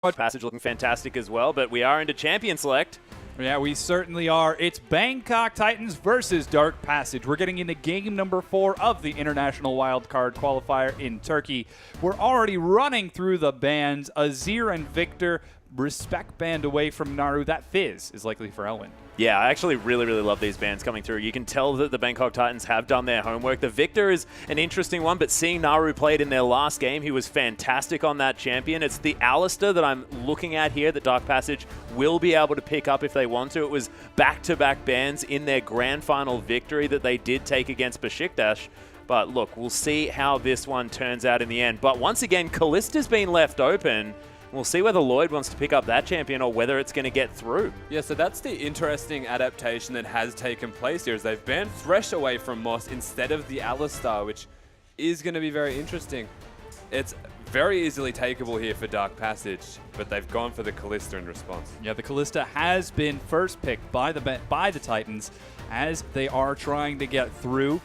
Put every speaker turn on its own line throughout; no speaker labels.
Passage looking fantastic as well, but we are into champion select.
Yeah, we certainly are. It's Bangkok Titans versus Dark Passage. We're getting into game number 4 of the International Wildcard Qualifier in Turkey. We're already running through the bans. Azir and Victor, respect band away from Naru. That Fizz is likely for Elwin.
Yeah, I actually really love these bans coming through. You can tell that the Bangkok Titans have done their homework. The Victor is an interesting one, but seeing Naru played in their last game, he was fantastic on that champion. It's the Alistair that I'm looking at here that Dark Passage will be able to pick up if they want to. It was back-to-back bans in their grand final victory that they did take against Besiktas. But look, we'll see how this one turns out in the end. But once again, Kallista's been left open. We'll see whether Lloyd wants to pick up that champion or whether it's going to get through.
Yeah, so that's the interesting adaptation that has taken place here, is they've banned Thresh away from Moss instead of the Alistar, which is going to be very interesting. It's very easily takeable here for Dark Passage, but they've gone for the Kallista in response.
Yeah, the Kallista has been first picked by the Titans as they are trying to get through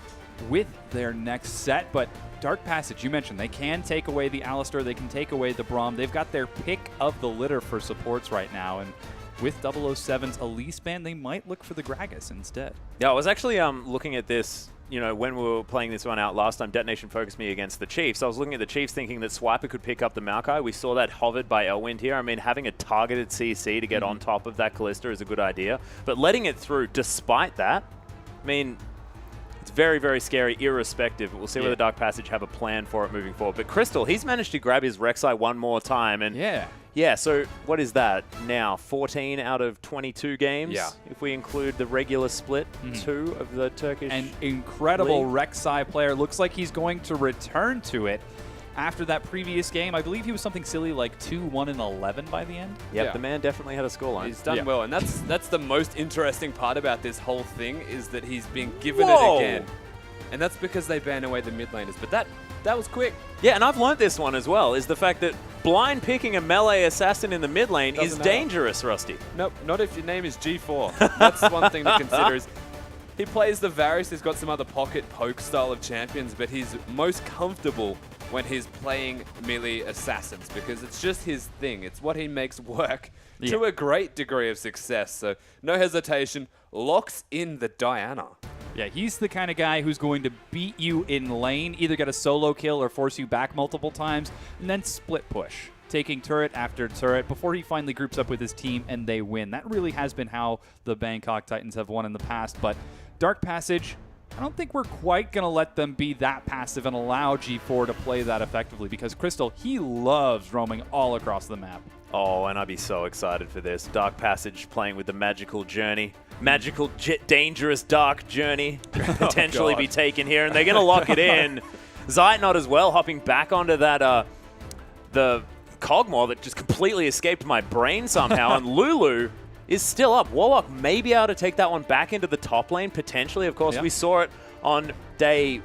with their next set, but Dark Passage, you mentioned, they can take away the Alistair, they can take away the Braum. They've got their pick of the litter for supports right now, and with 007's Elise ban, they might look for the Gragas instead.
Yeah, I was actually looking at this, you know, when we were playing this one out last time, Detonation focused me against the Chiefs. I was looking at the Chiefs thinking that Swiper could pick up the Maokai. We saw that hovered by Elwind here. I mean, having a targeted CC to get on top of that Kallista is a good idea, but letting it through despite that, I mean, it's very scary, irrespective. We'll see whether Dark Passage have a plan for it moving forward. But Crystal, he's managed to grab his Rek'Sai one more time. And yeah, so what is that now? 14 out of 22 games?
Yeah.
If we include the regular split, 2 of the Turkish
An incredible
league.
Rek'Sai player. Looks like he's going to return to it after that previous game. I believe he was something silly like 2-1-11 by the end.
Yep,
Yeah.
the man definitely had a scoreline.
He's done
Yeah.
well, and that's the most interesting part about this whole thing, is that he's been given
Whoa.
it again. And that's because they ban away the mid laners. But that was quick.
Yeah, and I've learned this one as well, is the fact that blind picking a melee assassin in the mid lane is
Doesn't matter.
dangerous, Rusty.
Nope, not if your name is G4. That's one thing to consider. Is he plays the Varus, he's got some other pocket poke style of champions, but he's most comfortable when he's playing melee assassins, because it's just his thing. It's what he makes work to a great degree of success. So no hesitation, locks in the Diana.
Yeah, he's the kind of guy who's going to beat you in lane, either get a solo kill or force you back multiple times, and then split push, taking turret after turret before he finally groups up with his team and they win. That really has been how the Bangkok Titans have won in the past, but Dark Passage, I don't think we're quite going to let them be that passive and allow G4 to play that effectively, because Crystal, he loves roaming all across the map.
Oh, and I'd be so excited for this. Dark Passage playing with the magical journey. Magical, dangerous dark journey could potentially be taken here, and they're going to lock it in. Zeitnot as well, hopping back onto that, the Cogmore that just completely escaped my brain somehow, and Lulu is still up. Warlock may be able to take that one back into the top lane, potentially. Of course, we saw it on day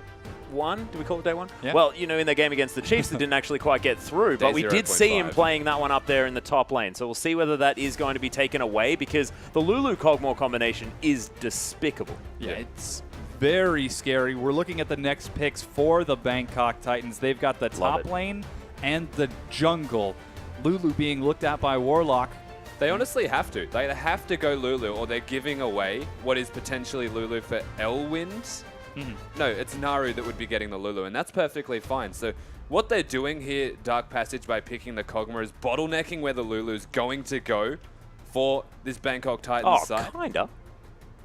1. Do we call it day 1?
Yeah.
Well, you know, in the game against the Chiefs, it didn't actually quite get through, but we did see him playing that one up there in the top lane. So we'll see whether that is going to be taken away, because the Lulu-Cogmore combination is despicable.
Yeah, it's very scary. We're looking at the next picks for the Bangkok Titans. They've got the top lane and the jungle. Lulu being looked at by Warlock.
They honestly have to. They have to go Lulu, or they're giving away what is potentially Lulu for Elwind. No, it's Naru that would be getting the Lulu, and that's perfectly fine. So what they're doing here, Dark Passage, by picking the Cogmore, is bottlenecking where the Lulu's going to go for this Bangkok Titans side.
Kinda.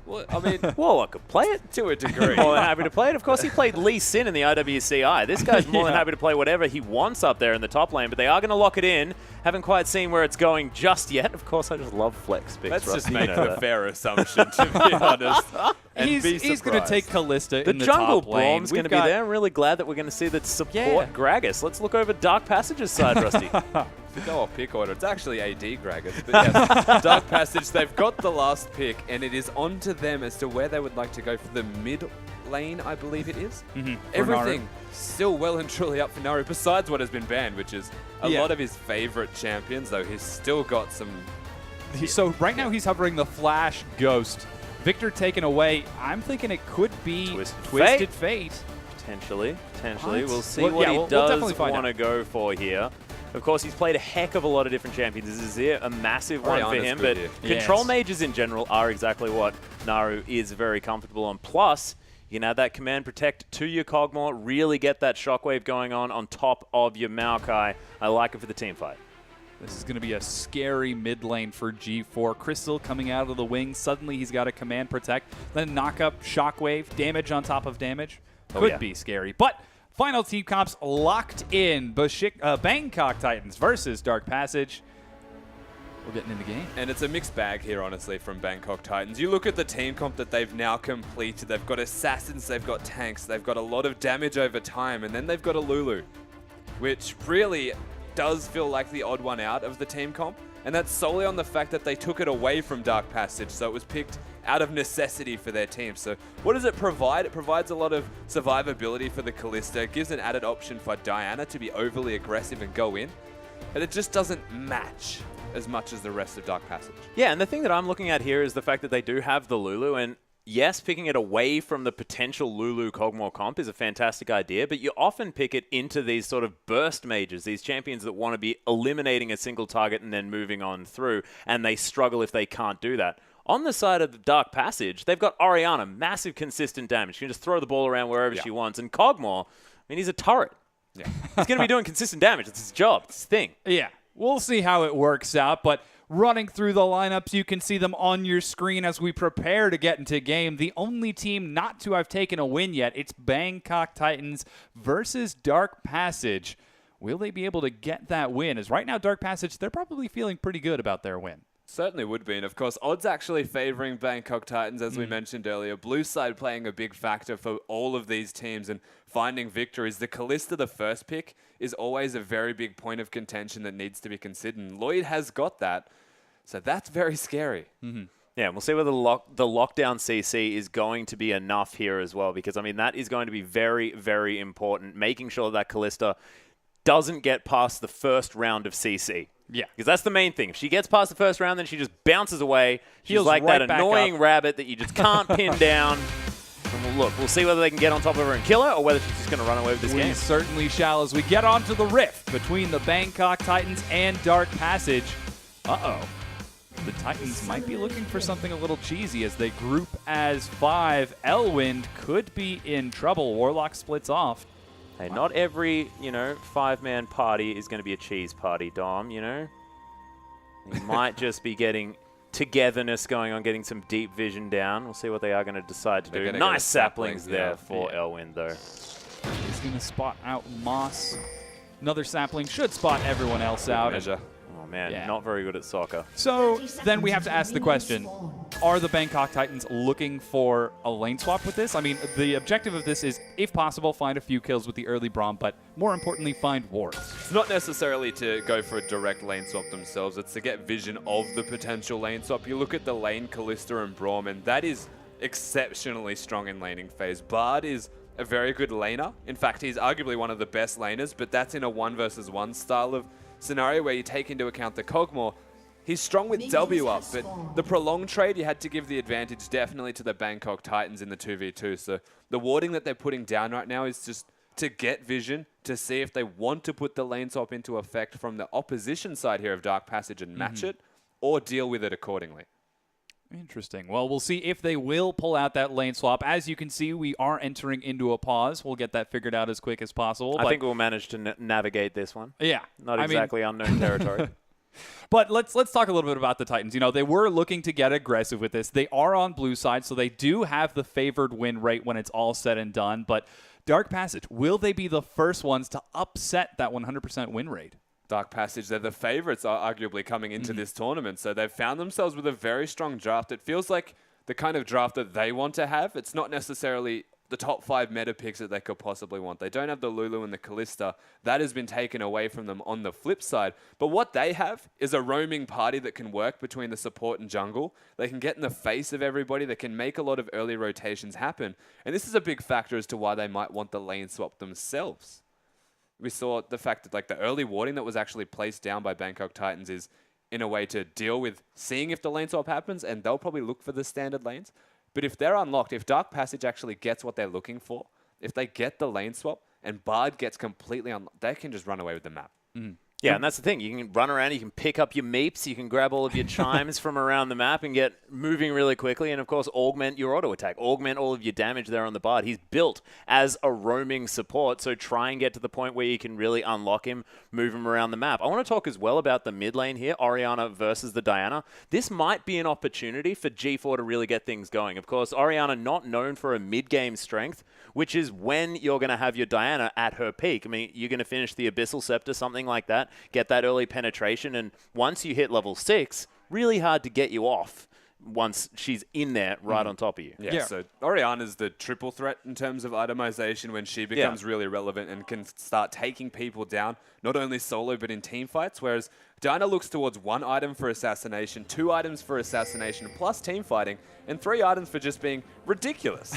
Well, I mean,
Warlock could play it.
to a degree.
More than happy to play it. Of course, he played Lee Sin in the IWCI. This guy's more than happy to play whatever he wants up there in the top lane, but they are going to lock it in. Haven't quite seen where it's going just yet. Of course, I just love flex picks.
Let's just
Rusty,
make
you know
the
that.
fair assumption, to be honest. And
He's going to take Kallista
The
in the
jungle
top lane.
Braum's going to be there. I'm really glad that we're going to see that support Gragas. Let's look over Dark Passage's side, Rusty.
To go off pick order, it's actually AD Gragas. But yes, Dark Passage, they've got the last pick, and it is on to them as to where they would like to go for the mid lane, I believe it is. Everything still well and truly up for Naru, besides what has been banned, which is a lot of his favorite champions, though he's still got some...
So right now he's hovering the Flash Ghost. Victor taken away. I'm thinking it could be Twisted Fate.
Potentially.
What?
We'll see
Well,
what
yeah,
he
we'll
does
definitely find
want to
out.
go for here. Of course, he's played a heck of a lot of different champions. This is a massive one for him, but control mages in general are exactly what Naru is very comfortable on. Plus, you can add that command protect to your Kog'Maw, really get that shockwave going on top of your Maokai. I like it for the team fight.
This is going to be a scary mid lane for G4. Crystal coming out of the wing. Suddenly he's got a command protect, then knock up, shockwave, damage on top of damage. Could be scary. But final team comps locked in. Bangkok Titans versus Dark Passage. We're getting in the game.
And it's a mixed bag here, honestly, from Bangkok Titans. You look at the team comp that they've now completed. They've got assassins, they've got tanks, they've got a lot of damage over time, and then they've got a Lulu, which really does feel like the odd one out of the team comp. And that's solely on the fact that they took it away from Dark Passage, so it was picked out of necessity for their team. So what does it provide? It provides a lot of survivability for the Kalista. It gives an added option for Diana to be overly aggressive and go in. And it just doesn't match as much as the rest of Dark Passage.
Yeah, and the thing that I'm looking at here is the fact that they do have the Lulu, and yes, picking it away from the potential Lulu Kog'Maw comp is a fantastic idea, but you often pick it into these sort of burst mages, these champions that want to be eliminating a single target and then moving on through, and they struggle if they can't do that. On the side of the Dark Passage, they've got Orianna, massive consistent damage. She can just throw the ball around wherever she wants, and Kog'Maw, I mean, he's a turret. Yeah. He's going to be doing consistent damage. It's his job. It's his thing.
Yeah. We'll see how it works out, but running through the lineups, you can see them on your screen as we prepare to get into game. The only team not to have taken a win yet, it's Bangkok Titans versus Dark Passage. Will they be able to get that win? As right now, Dark Passage, they're probably feeling pretty good about their win.
Certainly would be, and of course, odds actually favoring Bangkok Titans, as we mentioned earlier. Blue side playing a big factor for all of these teams and finding victories. The Kalista, the first pick, is always a very big point of contention that needs to be considered. And Lloyd has got that, so that's very scary.
Yeah, we'll see whether the lockdown CC is going to be enough here as well, because, I mean, that is going to be very, very important, making sure that Kalista doesn't get past the first round of CC.
Yeah.
Because that's the main thing. If she gets past the first round, then she just bounces away. She's
Heals
like
right
that
back
annoying
up.
rabbit that you just can't pin down. And we'll see whether they can get on top of her and kill her, or whether she's just going to run away with this game.
We certainly shall as we get on to the rift between the Bangkok Titans and Dark Passage. Uh-oh. The Titans might be looking for something a little cheesy as they group as 5. Elwind could be in trouble. Warlock splits off.
Hey, not every, 5-man party is going to be a cheese party, Dom, You might just be getting togetherness going on, getting some deep vision down. We'll see what they are going to decide to do. Nice saplings there for Elwind, though.
He's going to spot out Moss. Another sapling should spot everyone else out.
Oh, man, not very good at soccer.
So then we have to ask the question, are the Bangkok Titans looking for a lane swap with this? I mean, the objective of this is, if possible, find a few kills with the early Braum, but more importantly, find wards.
It's not necessarily to go for a direct lane swap themselves. It's to get vision of the potential lane swap. You look at the lane, Kalista and Braum, and that is exceptionally strong in laning phase. Bard is a very good laner. In fact, he's arguably one of the best laners, but that's in a 1-versus-1 style of scenario where you take into account the Kog'Maw. He's strong with W up, but the prolonged trade, you had to give the advantage definitely to the Bangkok Titans in the 2v2. So the warding that they're putting down right now is just to get vision, to see if they want to put the lane swap into effect from the opposition side here of Dark Passage and match it, or deal with it accordingly.
Interesting. Well, we'll see if they will pull out that lane swap. As you can see, we are entering into a pause. We'll get that figured out as quick as possible.
I think we'll manage to navigate this one.
Yeah.
Not exactly unknown territory.
But let's talk a little bit about the Titans. They were looking to get aggressive with this. They are on blue side, so they do have the favored win rate when it's all said and done. But Dark Passage, will they be the first ones to upset that 100% win rate?
Dark Passage, they're the favorites, arguably, coming into this tournament. So they've found themselves with a very strong draft. It feels like the kind of draft that they want to have. It's not necessarily the top 5 meta picks that they could possibly want. They don't have the Lulu and the Kalista. That has been taken away from them on the flip side. But what they have is a roaming party that can work between the support and jungle. They can get in the face of everybody. They can make a lot of early rotations happen. And this is a big factor as to why they might want the lane swap themselves. We saw the fact that the early warding that was actually placed down by Bangkok Titans is in a way to deal with seeing if the lane swap happens, and they'll probably look for the standard lanes. But if they're unlocked, if Dark Passage actually gets what they're looking for, if they get the lane swap and Bard gets completely unlocked, they can just run away with the map.
Yeah, and that's the thing. You can run around, you can pick up your meeps, you can grab all of your chimes from around the map and get moving really quickly, and of course augment your auto attack, augment all of your damage there on the board. He's built as a roaming support, so try and get to the point where you can really unlock him, move him around the map. I want to talk as well about the mid lane here, Orianna versus the Diana. This might be an opportunity for G4 to really get things going. Of course, Orianna not known for a mid-game strength, which is when you're going to have your Diana at her peak. I mean, you're going to finish the Abyssal Scepter, something like that, get that early penetration, and once you hit level 6, really hard to get you off once she's in there right on top of you.
Yeah, so Orianna's the triple threat in terms of itemization when she becomes really relevant and can start taking people down, not only solo but in team fights, whereas Diana looks towards 1 item for assassination, 2 items for assassination plus team fighting, and 3 items for just being ridiculous.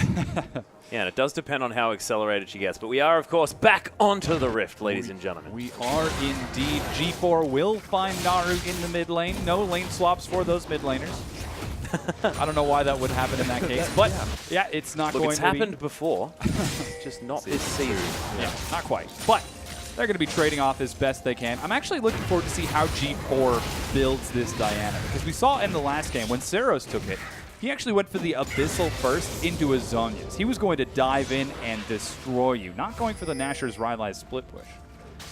Yeah, and it does depend on how accelerated she gets. But we are, of course, back onto the Rift, ladies and gentlemen.
We are indeed. G4 will find Naru in the mid lane. No lane swaps for those mid laners. I don't know why that would happen in that case, but yeah, it's not going to be.
It's happened before, just not this season.
Yeah, not quite. But they're going to be trading off as best they can. I'm actually looking forward to see how G4 builds this Diana, because we saw in the last game when Saros took it, he actually went for the Abyssal first into his Zhonya's. He was going to dive in and destroy you, not going for the Nashor's Rylai's split push.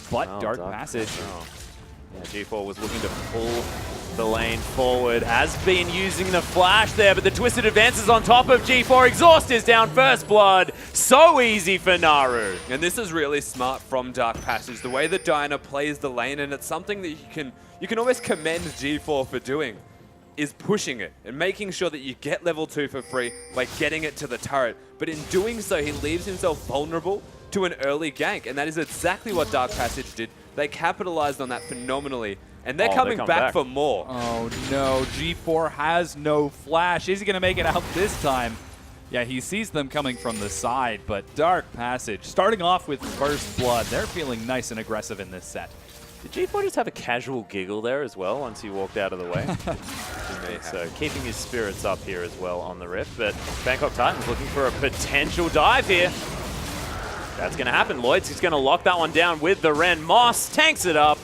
But Dark Passage.
Yeah, G4 was looking to pull the lane forward. Has been using the flash there, but the Twisted advances on top of G4. Exhaust is down, first blood. So easy for Naru.
And this is really smart from Dark Passage. The way that Diana plays the lane, and it's something that you can always commend G4 for doing, is pushing it and making sure that you get level 2 for free by getting it to the turret. But in doing so, he leaves himself vulnerable to an early gank, and that is exactly what Dark Passage did. They capitalized on that phenomenally, and they're coming back for more.
Oh no, G4 has no flash. Is he going to make it out this time? Yeah, he sees them coming from the side, but Dark Passage, starting off with first blood, they're feeling nice and aggressive in this set.
Did G4 just have a casual giggle there as well once he walked out of the way? So keeping his spirits up here as well on the Rift, but Bangkok Titans looking for a potential dive here. That's going to happen. Lloyd's just going to lock that one down with the Ren. Moss tanks it up.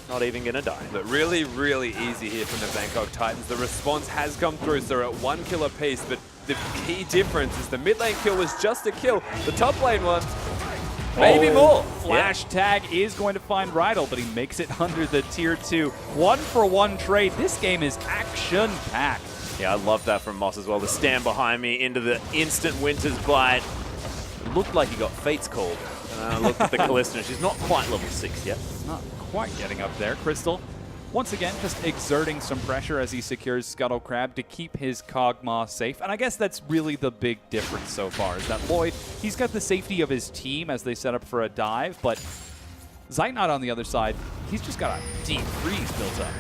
Not even going to die.
But really, really easy here from the Bangkok Titans. The response has come through, so they're at 1 kill apiece, but the key difference is the mid lane kill was just a kill. The top lane one, maybe more.
Flash tag is going to find Rydal, but he makes it under the tier 2. 1-for-1 trade. This game is action-packed.
Yeah, I love that from Moss as well. The stand behind me into the instant Winter's Bite. Looked like he got Fate's called. Look at the Kalista. She's not quite level 6 yet.
Not quite getting up there. Crystal, once again, just exerting some pressure as he secures Scuttle Crab to keep his Kog'Maw safe. And I guess that's really the big difference so far, is that Lloyd, he's got the safety of his team as they set up for a dive, but Zeitnot on the other side, he's just got a deep freeze built up.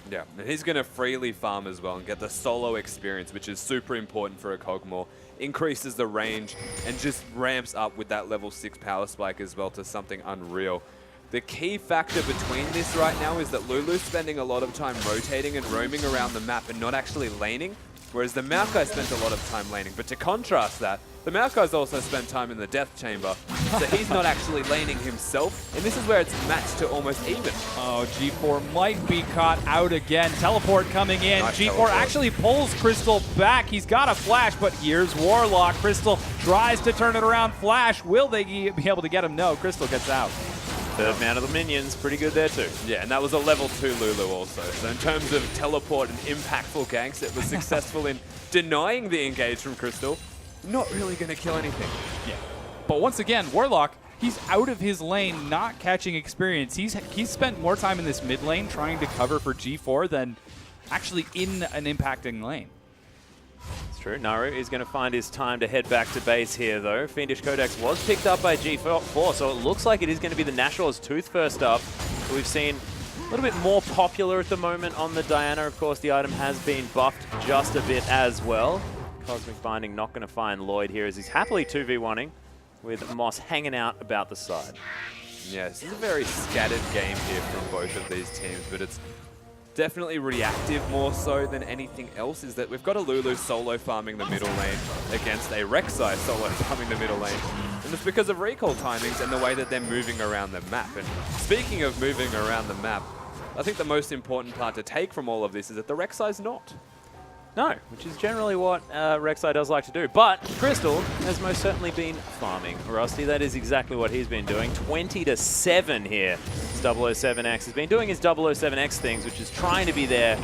Yeah, and he's going to freely farm as well and get the solo experience, which is super important for a Kog'Maw. Increases the range and just ramps up with that level 6 power spike as well to something unreal. The key factor between this right now is that Lulu's spending a lot of time rotating and roaming around the map and not actually laning, whereas the Maokai spent a lot of time laning. But to contrast that, the Maokai's also spent time in the Death Chamber, so he's not actually laning himself, and this is where it's matched to almost even.
Oh, G4 might be caught out again. Teleport coming in.
Nice
G4
teleport.
actually pulls Crystal back. He's got a flash, but here's Warlock. Crystal tries to turn it around. Flash, will they be able to get him? No, Crystal gets out.
Third man of the minions, pretty good there too.
Yeah, and that was a level 2 Lulu also. So in terms of teleport and impactful ganks, it was successful in denying the engage from Crystal. Not really going to kill anything.
Yeah. But once again, Warlock, he's out of his lane, not catching experience. He's spent more time in this mid lane trying to cover for G4 than actually in an impacting lane.
It's true. Naru is going to find his time to head back to base here, though. Fiendish Codex was picked up by G4, so it looks like it is going to be the Nashor's Tooth first up. We've seen a little bit more popular at the moment on the Diana. Of course, the item has been buffed just a bit as well. Cosmic Binding not going to find Lloyd here as he's happily 2v1ing with Moss hanging out about the side.
Yeah, this is a very scattered game here from both of these teams, but it's definitely reactive more so than anything else, is that we've got a Lulu solo farming the middle lane against a Rek'Sai solo farming the middle lane. And it's because of recall timings and the way that they're moving around the map. And speaking of moving around the map, I think the most important part to take from all of this is that the Rek'Sai's not.
No, which is generally what Rek'Sai does like to do. But Crystal has most certainly been farming. Rusty, that is exactly what he's been doing. 20-7 here. 007X has been doing his 007X things, which is trying to be there to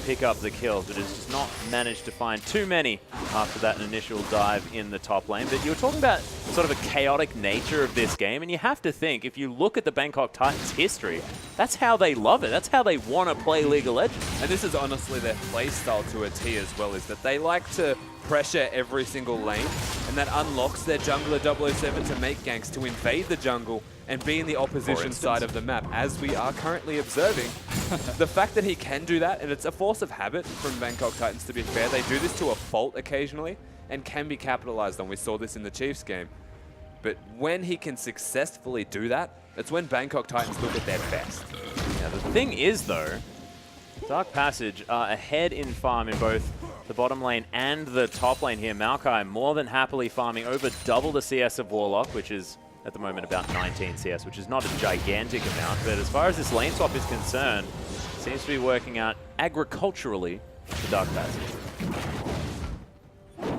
pick up the kills, but has just not managed to find too many after that initial dive in the top lane. But you were talking about sort of a chaotic nature of this game, and you have to think, if you look at the Bangkok Titans history, that's how they love it. That's how they want to play League of Legends.
And this is honestly their play style to a T as well, is that they like to pressure every single lane, and that unlocks their jungler 007 to make ganks, to invade the jungle and be in the opposition side of the map, as we are currently observing. The fact that he can do that, and it's a force of habit from Bangkok Titans, to be fair. They do this to a fault occasionally and can be capitalized on. We saw this in the Chiefs game. But when he can successfully do that, it's when Bangkok Titans look at their best.
Yeah, the thing is, though, Dark Passage are ahead in farm in both the bottom lane and the top lane here. Maokai more than happily farming over double the CS of Warlock, which is at the moment about 19 CS, which is not a gigantic amount. But as far as this lane swap is concerned, it seems to be working out agriculturally for Dark Passage.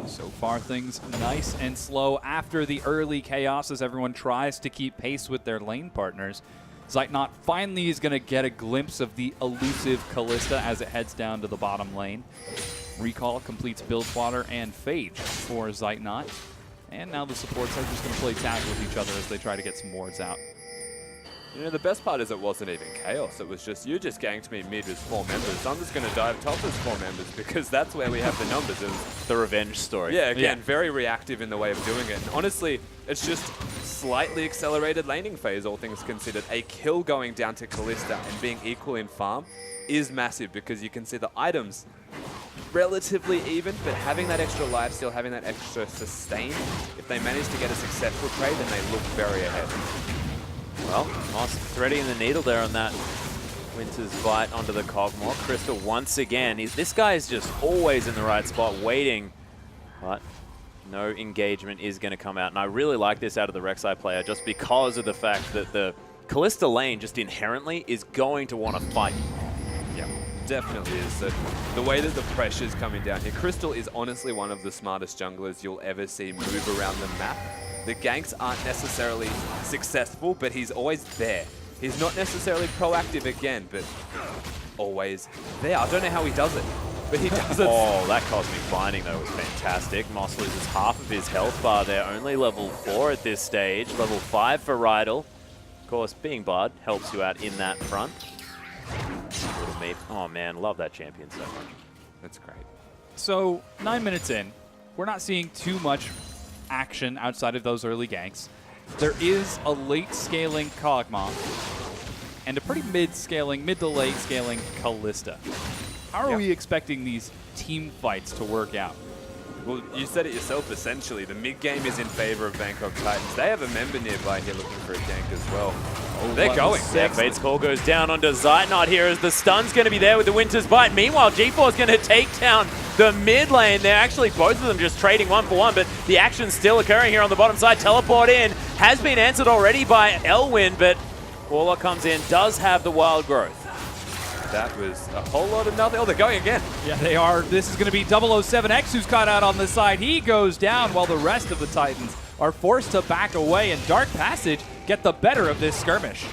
So far, things nice and slow after the early chaos as everyone tries to keep pace with their lane partners. Zeitnot finally is going to get a glimpse of the elusive Kalista as it heads down to the bottom lane. Recall completes Bilgewater and Phage for Zeitnot. And now the supports are just going to play tag with each other as they try to get some wards out.
You know, the best part is it wasn't even chaos. It was just, you just ganked me mid with 4 members. I'm just going to dive top as 4 members because that's where we have the numbers. It was
the revenge story.
Yeah, again, very reactive in the way of doing it. And honestly, it's just slightly accelerated laning phase, all things considered. A kill going down to Kalista and being equal in farm is massive because you can see the items relatively even, but having that extra lifesteal, having that extra sustain, if they manage to get a successful trade, then they look very ahead.
Well, Moss threading the needle there on that Winter's Bite onto the Cogmore. Crystal once again. This guy is just always in the right spot, waiting, but no engagement is going to come out. And I really like this out of the Rek'Sai player just because of the fact that the Kalista lane just inherently is going to want to fight.
Yeah, definitely is. So the way that the pressure is coming down here, Crystal is honestly one of the smartest junglers you'll ever see move around the map. The ganks aren't necessarily successful, but he's always there. He's not necessarily proactive again, but always there. I don't know how he does it, but he does it.
Oh, that Cosmic Binding, though, was fantastic. Moss loses half of his health bar there. Only level 4 at this stage. Level 5 for Rydal. Of course, being Bard helps you out in that front. Little meat. Oh, man, love that champion so much.
That's great.
So 9 minutes in, we're not seeing too much action outside of those early ganks. There is a late scaling Kog'Maw and a pretty mid to late scaling Kalista. How are we expecting these team fights to work out?
Well, you said it yourself, essentially. The mid game is in favor of Bangkok Titans. They have a member nearby here looking for a gank as well. Oh, they're going.
Yeah, Fate's Call goes down onto Zeitnot here as the stun's going to be there with the Winter's Bite. Meanwhile, G4's going to take down the mid lane. They're actually both of them just trading 1-for-1, but the action's still occurring here on the bottom side. Teleport in has been answered already by Elwyn, but Warlock comes in, does have the wild growth.
That was a whole lot of nothing. Oh, they're going again.
Yeah, they are. This is going to be 007X who's caught out on the side. He goes down while the rest of the Titans are forced to back away, and Dark Passage get the better of this skirmish.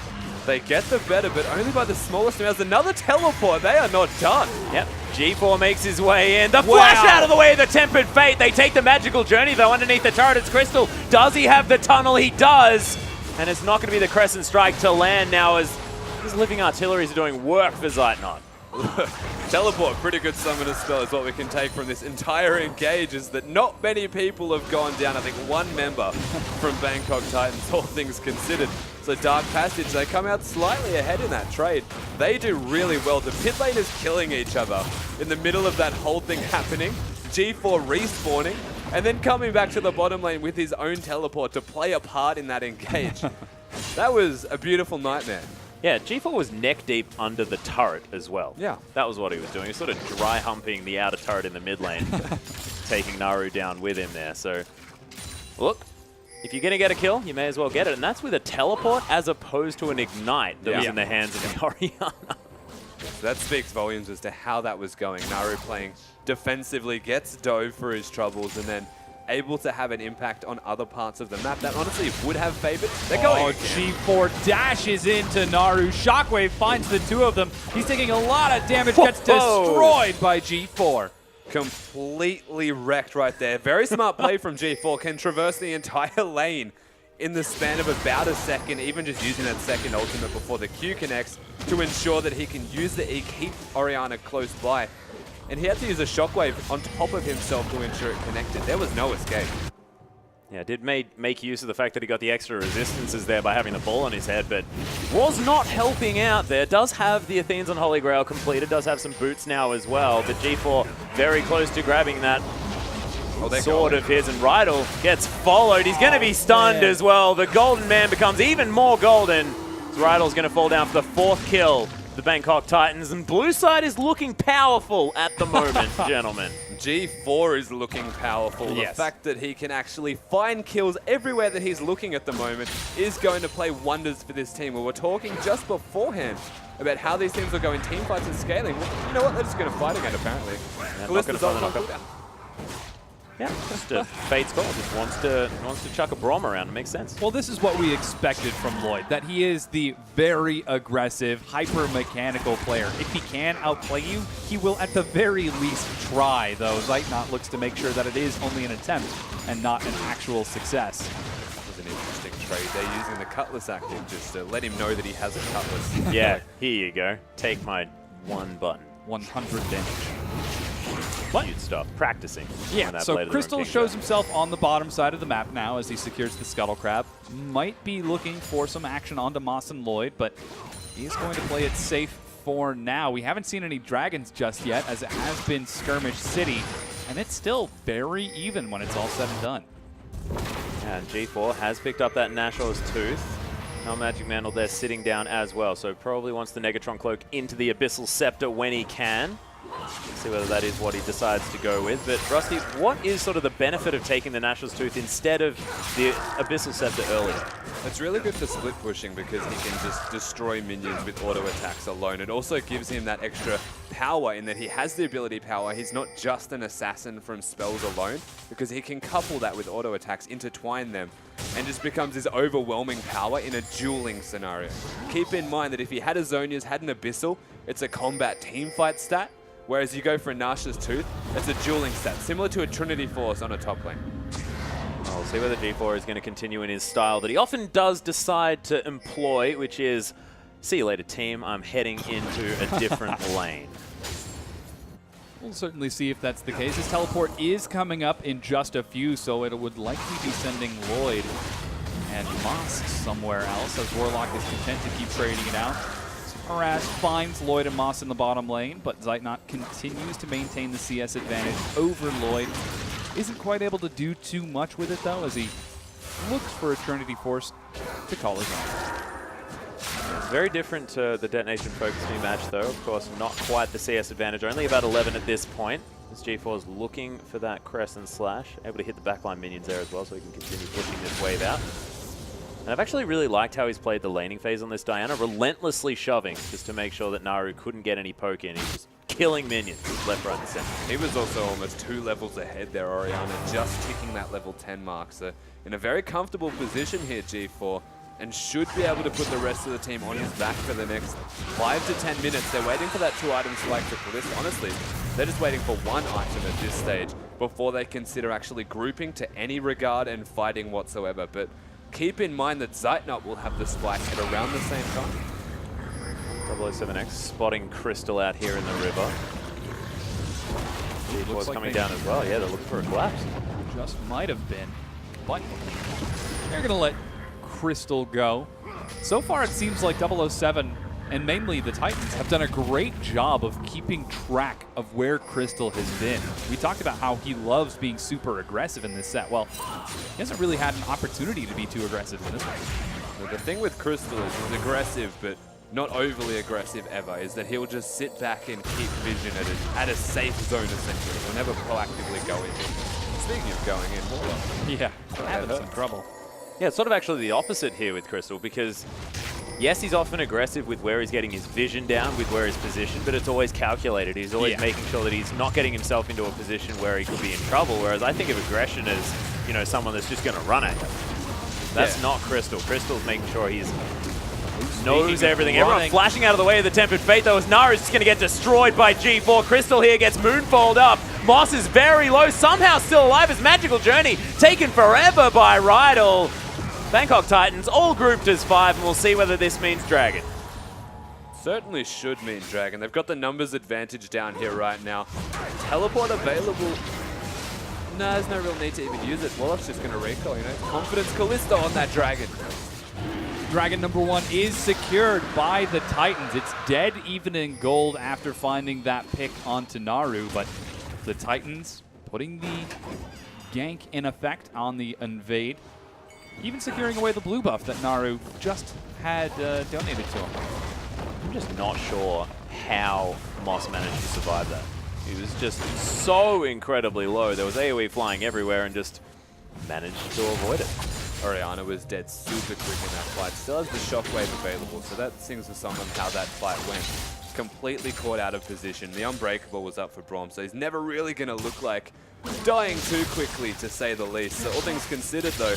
They get the better, but only by the smallest amount. There's another teleport. They are not done.
Yep. G4 makes his way in. The flash out of the way of the Tempered Fate. They take the magical journey, though, underneath the turret. It's Crystal. Does he have the tunnel? He does. And it's not going to be the Crescent Strike to land now as these living artilleries are doing work for Zeitnot.
Teleport, pretty good summoner spell is what we can take from this entire engage, is that not many people have gone down. I think one member from Bangkok Titans, all things considered. So Dark Passage, they come out slightly ahead in that trade. They do really well. The pit lane is killing each other in the middle of that whole thing happening. G4 respawning, and then coming back to the bottom lane with his own teleport to play a part in that engage. That was a beautiful nightmare.
Yeah, G4 was neck deep under the turret as well.
Yeah.
That was what he was doing. He was sort of dry humping the outer turret in the mid lane, taking Naru down with him there. So, look, if you're going to get a kill, you may as well get it. And that's with a teleport as opposed to an ignite that was in the hands of the Orianna.
So that speaks volumes as to how that was going. Naru playing defensively, gets dove for his troubles, and then able to have an impact on other parts of the map that honestly would have favored. They're going.
Oh, G4 dashes into Naru. Shockwave finds the two of them. He's taking a lot of damage, gets destroyed by G4.
Completely wrecked right there. Very smart play from G4. Can traverse the entire lane in the span of about a second, even just using that second ultimate before the Q connects to ensure that he can use the E, keep Orianna close by. And he had to use a shockwave on top of himself to ensure it connected. There was no escape.
Yeah, did make use of the fact that he got the extra resistances there by having the ball on his head, but was not helping out there. Does have the Athenes on Holy Grail completed, does have some boots now as well, but G4 very close to grabbing that sword of his, and Rydell gets followed. He's going to be stunned as well. The Golden Man becomes even more golden. So Rydell's going to fall down for the 4th kill. The Bangkok Titans, and blue side is looking powerful at the moment, gentlemen.
G4 is looking powerful.
Yes.
The fact that he can actually find kills everywhere that he's looking at the moment is going to play wonders for this team. We were talking just beforehand about how these teams are going team fights and scaling. Well, you know what? They're just going to fight again, apparently.
Not gonna find the knockup. Yeah, just a Fate's call. Just wants to chuck a Braum around. It makes sense.
Well, this is what we expected from Lloyd, that he is the very aggressive, hyper-mechanical player. If he can outplay you, he will at the very least try, though. Zeitnot looks to make sure that it is only an attempt and not an actual success.
That was an interesting trade. They're using the Cutlass active just to let him know that he has a Cutlass.
Yeah, here you go. Take my 1 button.
100 damage.
What? You'd stop practicing.
Yeah, so Crystal shows himself on the bottom side of the map now as he secures the Scuttle Crab. Might be looking for some action onto Moss and Lloyd, but he's going to play it safe for now. We haven't seen any dragons just yet, as it has been Skirmish City, and it's still very even when it's all said and done.
And G4 has picked up that Nasho's Tooth. Now Magic Mantle there sitting down as well, so probably wants the Negatron Cloak into the Abyssal Scepter when he can. Let's see whether that is what he decides to go with. But Rusty, what is sort of the benefit of taking the Nashor's Tooth instead of the Abyssal Scepter earlier?
It's really good for split pushing because he can just destroy minions with auto attacks alone. It also gives him that extra power in that he has the ability power. He's not just an assassin from spells alone, because he can couple that with auto attacks, intertwine them, and just becomes his overwhelming power in a dueling scenario. Keep in mind that if he had a Zhonya's, had an Abyssal, it's a combat team fight stat. Whereas you go for a Nasha's Tooth, it's a dueling stat, similar to a Trinity Force on a top lane.
We'll see whether G4 is going to continue in his style that he often does decide to employ, which is, see you later team, I'm heading into a different lane.
We'll certainly see if that's the case. His teleport is coming up in just a few, so it would likely be sending Lloyd and Moss somewhere else, as Warlock is content to keep trading it out. Moraz finds Lloyd and Moss in the bottom lane, but Zeitnot continues to maintain the CS advantage over Lloyd. Isn't quite able to do too much with it, though, as he looks for a Trinity Force to call his own.
It's very different to the Detonation Focus Me match, though. Of course, not quite the CS advantage. Only about 11 at this point. As G4 is looking for that Crescent Slash. Able to hit the backline minions there as well, so he can continue pushing this wave out. And I've actually really liked how he's played the laning phase on this Diana, relentlessly shoving just to make sure that Naru couldn't get any poke in. He's just killing minions left, right, and center.
He was also almost 2 levels ahead there, Orianna, just ticking that level 10 mark. So in a very comfortable position here, G4, and should be able to put the rest of the team on his back for the next 5 to 10 minutes. They're waiting for that 2-item select to pull this. Honestly, they're just waiting for 1 item at this stage before they consider actually grouping to any regard and fighting whatsoever. But keep in mind that Zeitnot will have the spike at around the same time.
007X spotting Crystal out here in the river. G4's like coming down as well. Yeah, they're looking for a collapse.
Just might have been, but they're going to let Crystal go. So far, it seems like 007 and mainly the Titans have done a great job of keeping track of where Crystal has been. We talked about how he loves being super aggressive in this set. Well, he hasn't really had an opportunity to be too aggressive in this one.
Well, the thing with Crystal is he's aggressive, but not overly aggressive ever, is that he'll just sit back and keep vision at a safe zone, essentially. He'll never proactively go in. Speaking of going in, Warlock.
Yeah, having some trouble.
Yeah, it's sort of actually the opposite here with Crystal, because yes, he's often aggressive with where he's getting his vision down, with where he's positioned, but it's always calculated. He's always making sure that he's not getting himself into a position where he could be in trouble, whereas I think of aggression as, you know, someone that's just going to run at you. That's not Crystal. Crystal's making sure he's knows everything. Everyone flashing out of the way of the Tempered Fate, though, as Naru's just going to get destroyed by G4. Crystal here gets moonfold up. Moss is very low, somehow still alive as Magical Journey taken forever by Rydal. Bangkok Titans all grouped as 5, and we'll see whether this means Dragon.
Certainly should mean Dragon. They've got the numbers advantage down here right now. Teleport available. No, there's no real need to even use it. Warlock's just going to recall, you know. Confidence Callisto on that Dragon.
Dragon number 1 is secured by the Titans. It's dead even in gold after finding that pick onto Naru, but the Titans putting the gank in effect on the invade, even securing away the blue buff that Naru just had donated to him.
I'm just not sure how Moss managed to survive that. He was just so incredibly low. There was AoE flying everywhere and just managed to avoid it.
Oriana was dead super quick in that fight. Still has the shockwave available, so that sings a song on how that fight went. Completely caught out of position. The Unbreakable was up for Braum, so he's never really going to look like dying too quickly, to say the least. So all things considered, though,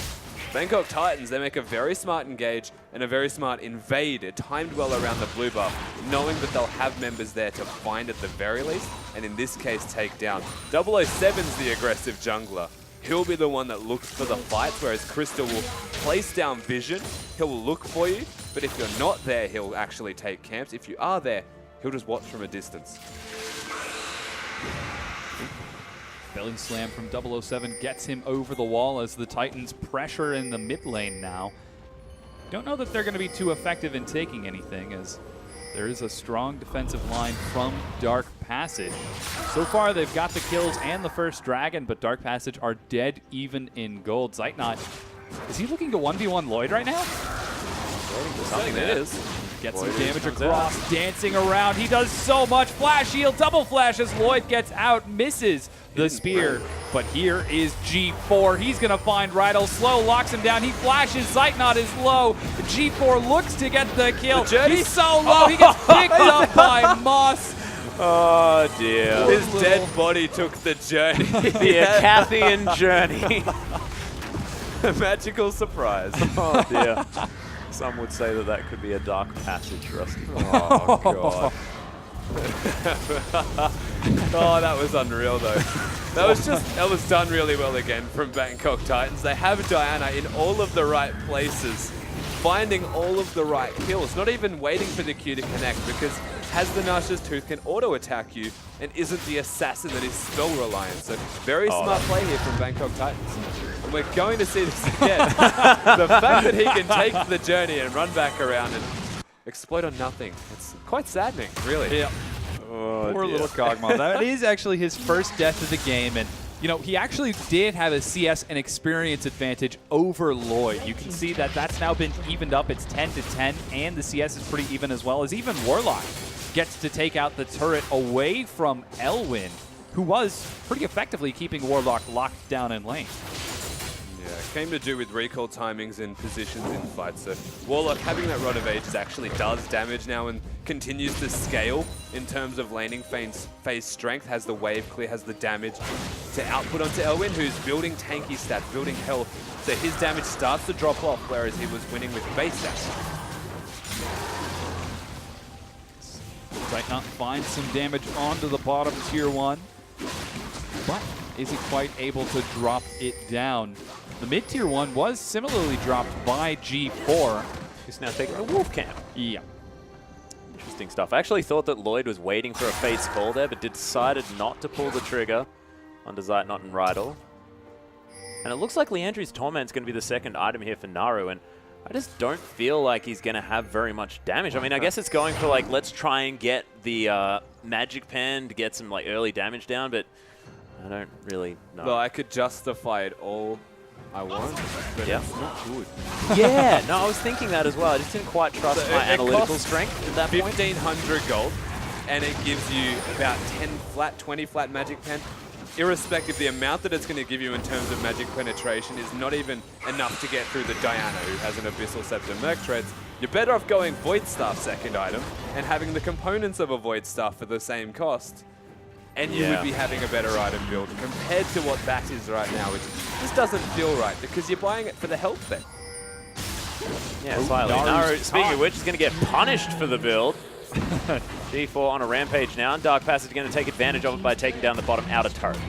Bangkok Titans, they make a very smart engage and a very smart invade. It timed well around the blue buff, knowing that they'll have members there to find at the very least, and in this case, take down. 007's the aggressive jungler. He'll be the one that looks for the fights, whereas Crystal will place down vision. He'll look for you, but if you're not there, he'll actually take camps. If you are there, he'll just watch from a distance.
Belly slam from 007 gets him over the wall as the Titans pressure in the mid lane now. Don't know that they're going to be too effective in taking anything, as there is a strong defensive line from Dark Passage. So far, they've got the kills and the first Dragon, but Dark Passage are dead even in gold. Zeitnot, is he looking to 1v1 Lloyd right now?
Something that is.
Gets some damage across, dancing around. He does so much. Flash shield, double flash as Lloyd gets out, misses the spear. But here is G4. He's going to find Rydal. Slow locks him down. He flashes. Zeitnot is low. G4 looks to get the kill. He's so low. He gets picked up by Moss.
Oh, dear.
His dead body took the journey.
The Acathian journey.
A magical surprise.
Oh, dear. Some would say that that could be a dark passage, Rusty.
Oh, God. Oh, that was unreal, though. That was done really well again from Bangkok Titans. They have Diana in all of the right places, finding all of the right kills, not even waiting for the Q to connect, because has the Nasha's Tooth can auto-attack you and isn't the assassin that is spell reliant. So very smart play here from Bangkok Titans. And we're going to see this again. The fact that he can take the journey and run back around and explode on nothing, it's quite saddening, really.
Yeah.
Oh,
Poor little Kog'Maw. That is actually his first death of the game, and you know, he actually did have a CS and experience advantage over Lloyd. You can see that that's now been evened up. It's 10-10, and the CS is pretty even as well, as even Warlock gets to take out the turret away from Elwin, who was pretty effectively keeping Warlock locked down in lane.
Yeah, came to do with recall timings and positions in fights. So Warlock having that Rod of Ages actually does damage now and continues to scale in terms of laning phase strength, has the wave clear, has the damage to output onto Elwin, who's building tanky stats, building health. So his damage starts to drop off, whereas he was winning with base stats.
Zeitnot finds some damage onto the bottom tier 1, but isn't quite able to drop it down. The mid tier 1 was similarly dropped by G4.
He's now taking the Wolf Camp.
Yeah.
Interesting stuff. I actually thought that Lloyd was waiting for a Fate's Call there, but decided not to pull the trigger onto Zeitnot and Rydal. And it looks like Leandri's Torment's going to be the second item here for Naru, and I just don't feel like he's going to have very much damage. I mean, I guess it's going for, like, let's try and get the Magic Pen to get some, like, early damage down, but I don't really know.
Well, I could justify it all I want, but it's not good.
Yeah, no, I was thinking that as well. I just didn't quite trust my analytical strength at that point.
1,500 gold, and it gives you about 10 flat, 20 flat Magic Pen. irrespective, the amount that it's going to give you in terms of magic penetration is not even enough to get through the Diana, who has an Abyssal Scepter Merc Treads. You're better off going Void Staff second item and having the components of a Void Staff for the same cost. And you would be having a better item build compared to what that is right now, which just doesn't feel right because you're buying it for the health thing.
Yeah, slightly. Naru, speaking of which, is going to get punished for the build. G4 on a rampage now, and Dark Passage going to take advantage of it by taking down the bottom outer turret.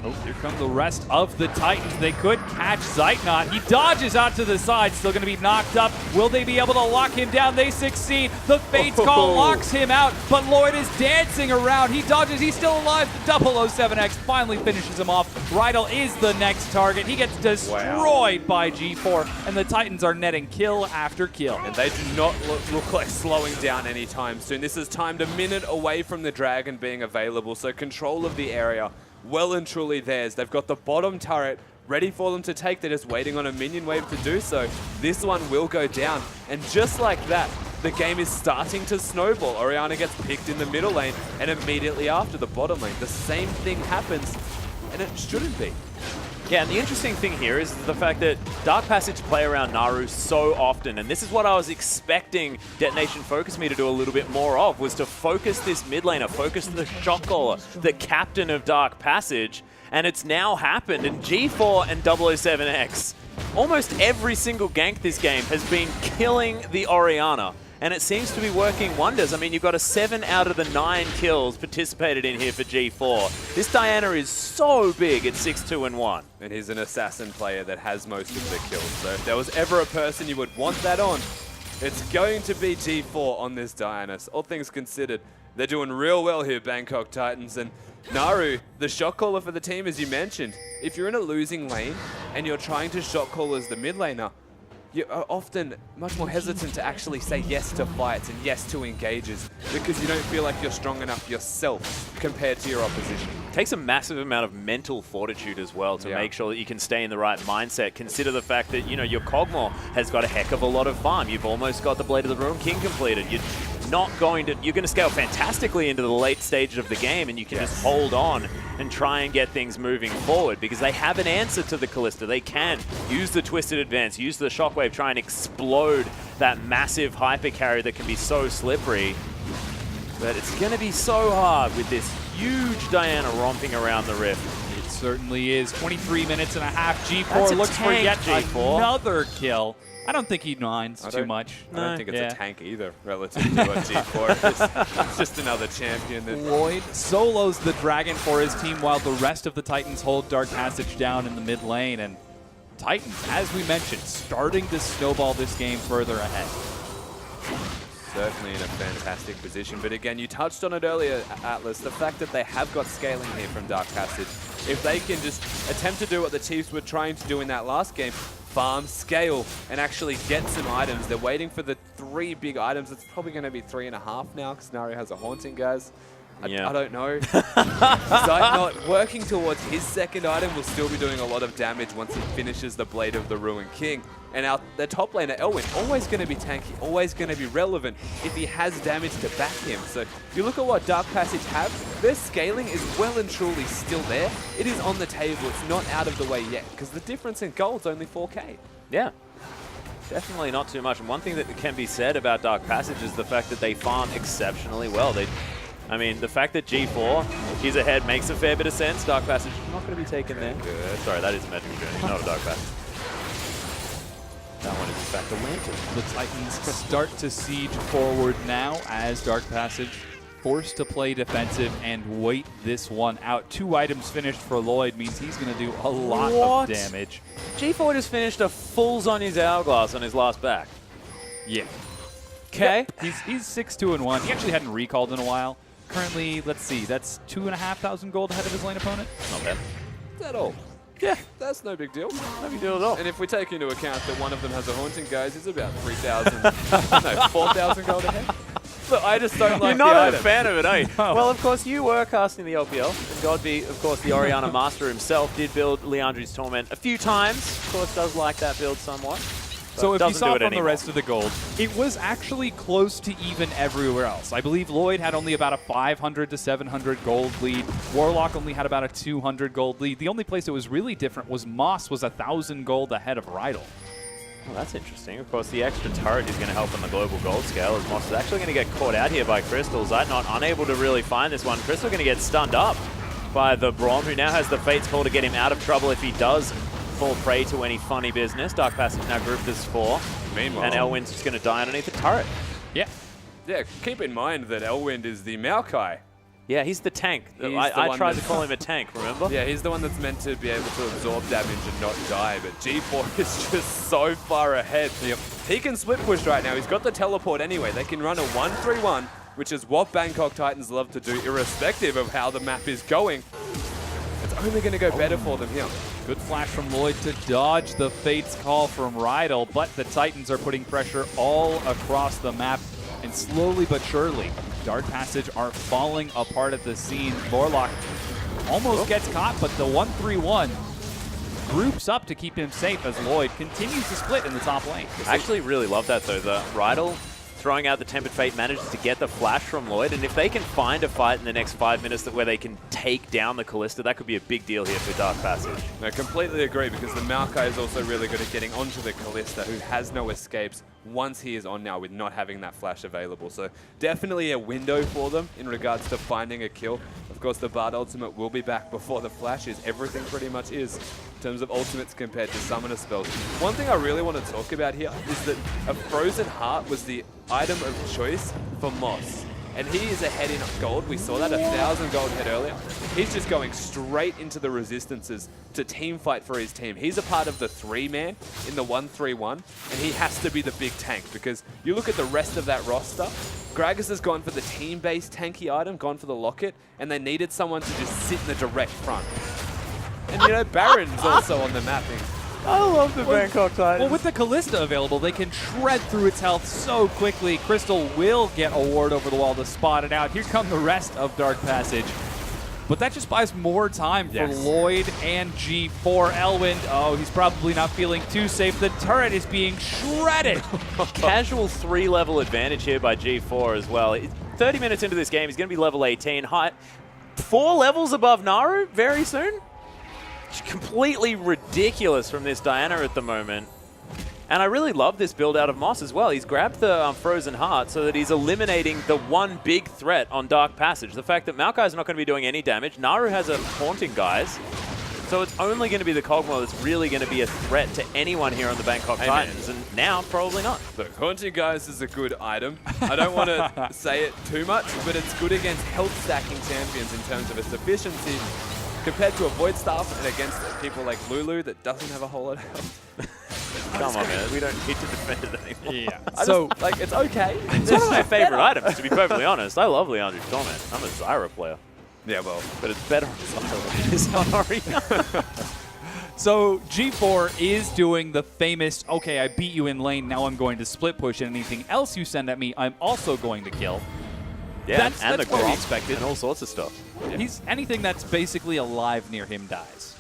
Oh, here come the rest of the Titans. They could catch Zeitnot. He dodges out to the side, still going to be knocked up. Will they be able to lock him down? They succeed. The Fates Call locks him out, but Lloyd is dancing around. He dodges. He's still alive. The 007X finally finishes him off. Rydell is the next target. He gets destroyed by G4, and the Titans are netting kill after kill.
And they do not look like slowing down anytime soon. This is timed a minute away from the Dragon being available, so control of the area well and truly theirs. They've got the bottom turret ready for them to take. They're just waiting on a minion wave to do so. This one will go down. And just like that, the game is starting to snowball. Orianna gets picked in the middle lane, and immediately after the bottom lane, the same thing happens, and it shouldn't be.
Yeah, and the interesting thing here is the fact that Dark Passage play around Naru so often, and this is what I was expecting Detonation Focus Me to do a little bit more of, was to focus this mid laner, focus the shot caller, the captain of Dark Passage, and it's now happened, and G4 and 007X, almost every single gank this game has been killing the Orianna. And it seems to be working wonders. I mean, you've got a 7 out of the 9 kills participated in here for G4. This Diana is so big at 6-2-1.
And he's an assassin player that has most of the kills. So if there was ever a person you would want that on, it's going to be G4 on this Diana. So all things considered, they're doing real well here, Bangkok Titans. And Naru, the shot caller for the team, as you mentioned. If you're in a losing lane and you're trying to shot call as the mid laner, you are often much more hesitant to actually say yes to fights and yes to engages because you don't feel like you're strong enough yourself compared to your opposition.
It takes a massive amount of mental fortitude as well to make sure that you can stay in the right mindset. Consider the fact that, you know, your Kog'Maw has got a heck of a lot of farm. You've almost got the Blade of the Ruin King completed. You're going to scale fantastically into the late stages of the game, and you can just hold on and try and get things moving forward because they have an answer to the Kalista. They can use the Twisted Advance, use the Shockwave, try and explode that massive hyper carry that can be so slippery. But it's going to be so hard with this huge Diana romping around the Rift.
It certainly is. 23 minutes and a half. G4
That's a
looks for
tank,
yet
G4.
another kill. I don't think he minds too much.
I don't think it's a tank either, relative to what G4 is. It's just another champion.
Lloyd solos the Dragon for his team while the rest of the Titans hold Dark Passage down in the mid lane. And Titans, as we mentioned, starting to snowball this game further ahead.
Certainly in a fantastic position. But again, you touched on it earlier, Atlas, the fact that they have got scaling here from Dark Passage. If they can just attempt to do what the Chiefs were trying to do in that last game, farm, scale, and actually get some items. They're waiting for the 3 big items. It's probably going to be 3.5 now because Naru has a Haunting, guys. I don't know. Zeitnot working towards his second item will still be doing a lot of damage once he finishes the Blade of the Ruined King. And the top laner, Elwyn, always going to be tanky, always going to be relevant if he has damage to back him. So you look at what Dark Passage have, their scaling is well and truly still there. It is on the table. It's not out of the way yet because the difference in gold's only 4K.
Yeah. Definitely not too much. And one thing that can be said about Dark Passage is the fact that they farm exceptionally well. I mean, the fact that G4 is ahead makes a fair bit of sense. Dark Passage not going to be taken there. Sorry, that is a Magical Journey, not a Dark Passage. That one is in fact a Lantern.
The Titans start to siege forward now as Dark Passage forced to play defensive and wait this one out. 2 items finished for Lloyd means he's going to do a lot of damage.
G4 just finished a full Zhonya's Hourglass on his last back.
Yeah.
Okay.
He's 6-2-1. He actually hadn't recalled in a while. Currently, let's see, that's 2,500 gold ahead of his lane opponent.
Not bad.
Is that all? Yeah, that's no big deal.
No big deal at all.
And if we take into account that one of them has a Haunting, guys, it's about 3,000, no, 4,000 gold ahead. So I just don't like
You're not
the
a
item.
fan of it, are you? Well, of course, you were casting the LPL. And Godby, of course, the Orianna Master himself did build Leandri's Torment a few times. Of course, does like that build somewhat.
So if you
Doesn't
saw
do it
from the
anymore.
rest of the gold, it was actually close to even everywhere else. I believe Lloyd had only about a 500 to 700 gold lead. Warlock only had about a 200 gold lead. The only place that was really different was Moss was 1,000 gold ahead of Rydal.
Well, that's interesting. Of course, the extra turret is going to help on the global gold scale, as Moss is actually going to get caught out here by Crystal. Zeitnot unable to really find this one. Crystal going to get stunned up by the Braum, who now has the Fate's Call to get him out of trouble if he does fall prey to any funny business. Dark Passage now grouped as 4.
Meanwhile,
And Elwind's just going to die underneath the turret.
Yeah.
Yeah, keep in mind that Elwind is the Maokai.
Yeah, he's the tank.
He's
I
the one
tried to
that's-
call him a tank, remember?
Yeah, he's the one that's meant to be able to absorb damage and not die, but G4 is just so far ahead. Yep. He can split push right now. He's got the teleport anyway. They can run a 1-3-1, which is what Bangkok Titans love to do, irrespective of how the map is going. It's only going to go better for them here.
Good flash from Lloyd to dodge the Fate's Call from Rydal, but the Titans are putting pressure all across the map, and slowly but surely, Dark Passage are falling apart at the seams. Warlock almost gets caught, but the 1-3-1 groups up to keep him safe as Lloyd continues to split in the top lane.
I actually really love that, though. The Rydal throwing out the Tempered Fate manages to get the flash from Lloyd, and if they can find a fight in the next 5 minutes where they can take down the Callista, that could be a big deal here for Dark Passage.
I completely agree, because the Maokai is also really good at getting onto the Callista, who has no escapes once he is on now with not having that flash available. So definitely a window for them in regards to finding a kill. Of course, the Bard ultimate will be back before the flash is. Everything pretty much is in terms of ultimates compared to summoner spells. One thing I really want to talk about here is that a Frozen Heart was the item of choice for Moss. And he is ahead in gold. We saw that, 1,000 gold head earlier. He's just going straight into the resistances to team fight for his team. He's a part of the 3-man in the 1-3-1, and he has to be the big tank, because you look at the rest of that roster, Gragas has gone for the team-based tanky item, gone for the locket, and they needed someone to just sit in the direct front. And you know, Baron's also on the mapping.
I love the Bangkok Titans.
Well, with the Callista available, they can shred through its health so quickly. Crystal will get a ward over the wall to spot it out. Here come the rest of Dark Passage. But that just buys more time for Lloyd and G4. Elwind, oh, he's probably not feeling too safe. The turret is being shredded.
Casual 3-level advantage here by G4 as well. 30 minutes into this game, he's going to be level 18. 4 levels above Naru very soon. Completely ridiculous from this Diana at the moment. And I really love this build out of Moss as well. He's grabbed the Frozen Heart so that he's eliminating the one big threat on Dark Passage. The fact that Maokai's not going to be doing any damage. Naru has a Haunting Guise. So it's only going to be the Cogmore that's really going to be a threat to anyone here on the Bangkok Titans. And now, probably not.
Look, Haunting Guise is a good item. I don't want to say it too much, but it's good against health stacking champions in terms of its efficiency, compared to a Void Staff and against people like Lulu that doesn't have a whole lot of health.
Come on, man. We don't need to defend it anymore.
Yeah.
So, like, it's okay.
It's one of my favorite items, to be perfectly honest. I love Leandri's Torment. I'm a Zyra player.
Yeah, well.
But it's better on Zyra than it is on Arena.
So G4 is doing the famous, okay, I beat you in lane, now I'm going to split push, and anything else you send at me, I'm also going to kill.
Yeah,
That's
and
what
the
we
Grom
expected.
and all sorts of stuff.
He's anything that's basically alive near him dies.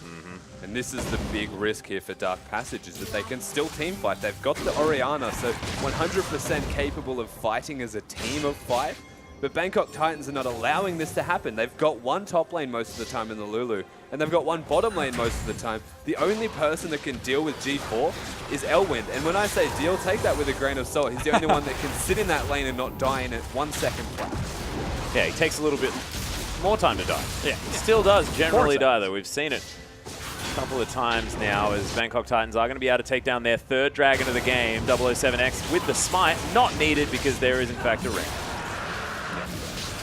And this is the big risk here for Dark Passage, is that they can still team fight. They've got the Orianna, so 100% capable of fighting as a team of 5. But Bangkok Titans are not allowing this to happen. They've got one top lane most of the time in the Lulu, and they've got one bottom lane most of the time. The only person that can deal with G4 is Elwind. And when I say deal, take that with a grain of salt. He's the only one that can sit in that lane and not die in it 1 second flat.
Yeah, he takes a little bit more time to die. Yeah, he still does generally die, though. We've seen it a couple of times now as Bangkok Titans are going to be able to take down their 3rd dragon of the game, 007X, with the smite. Not needed because there is, in fact, a ring.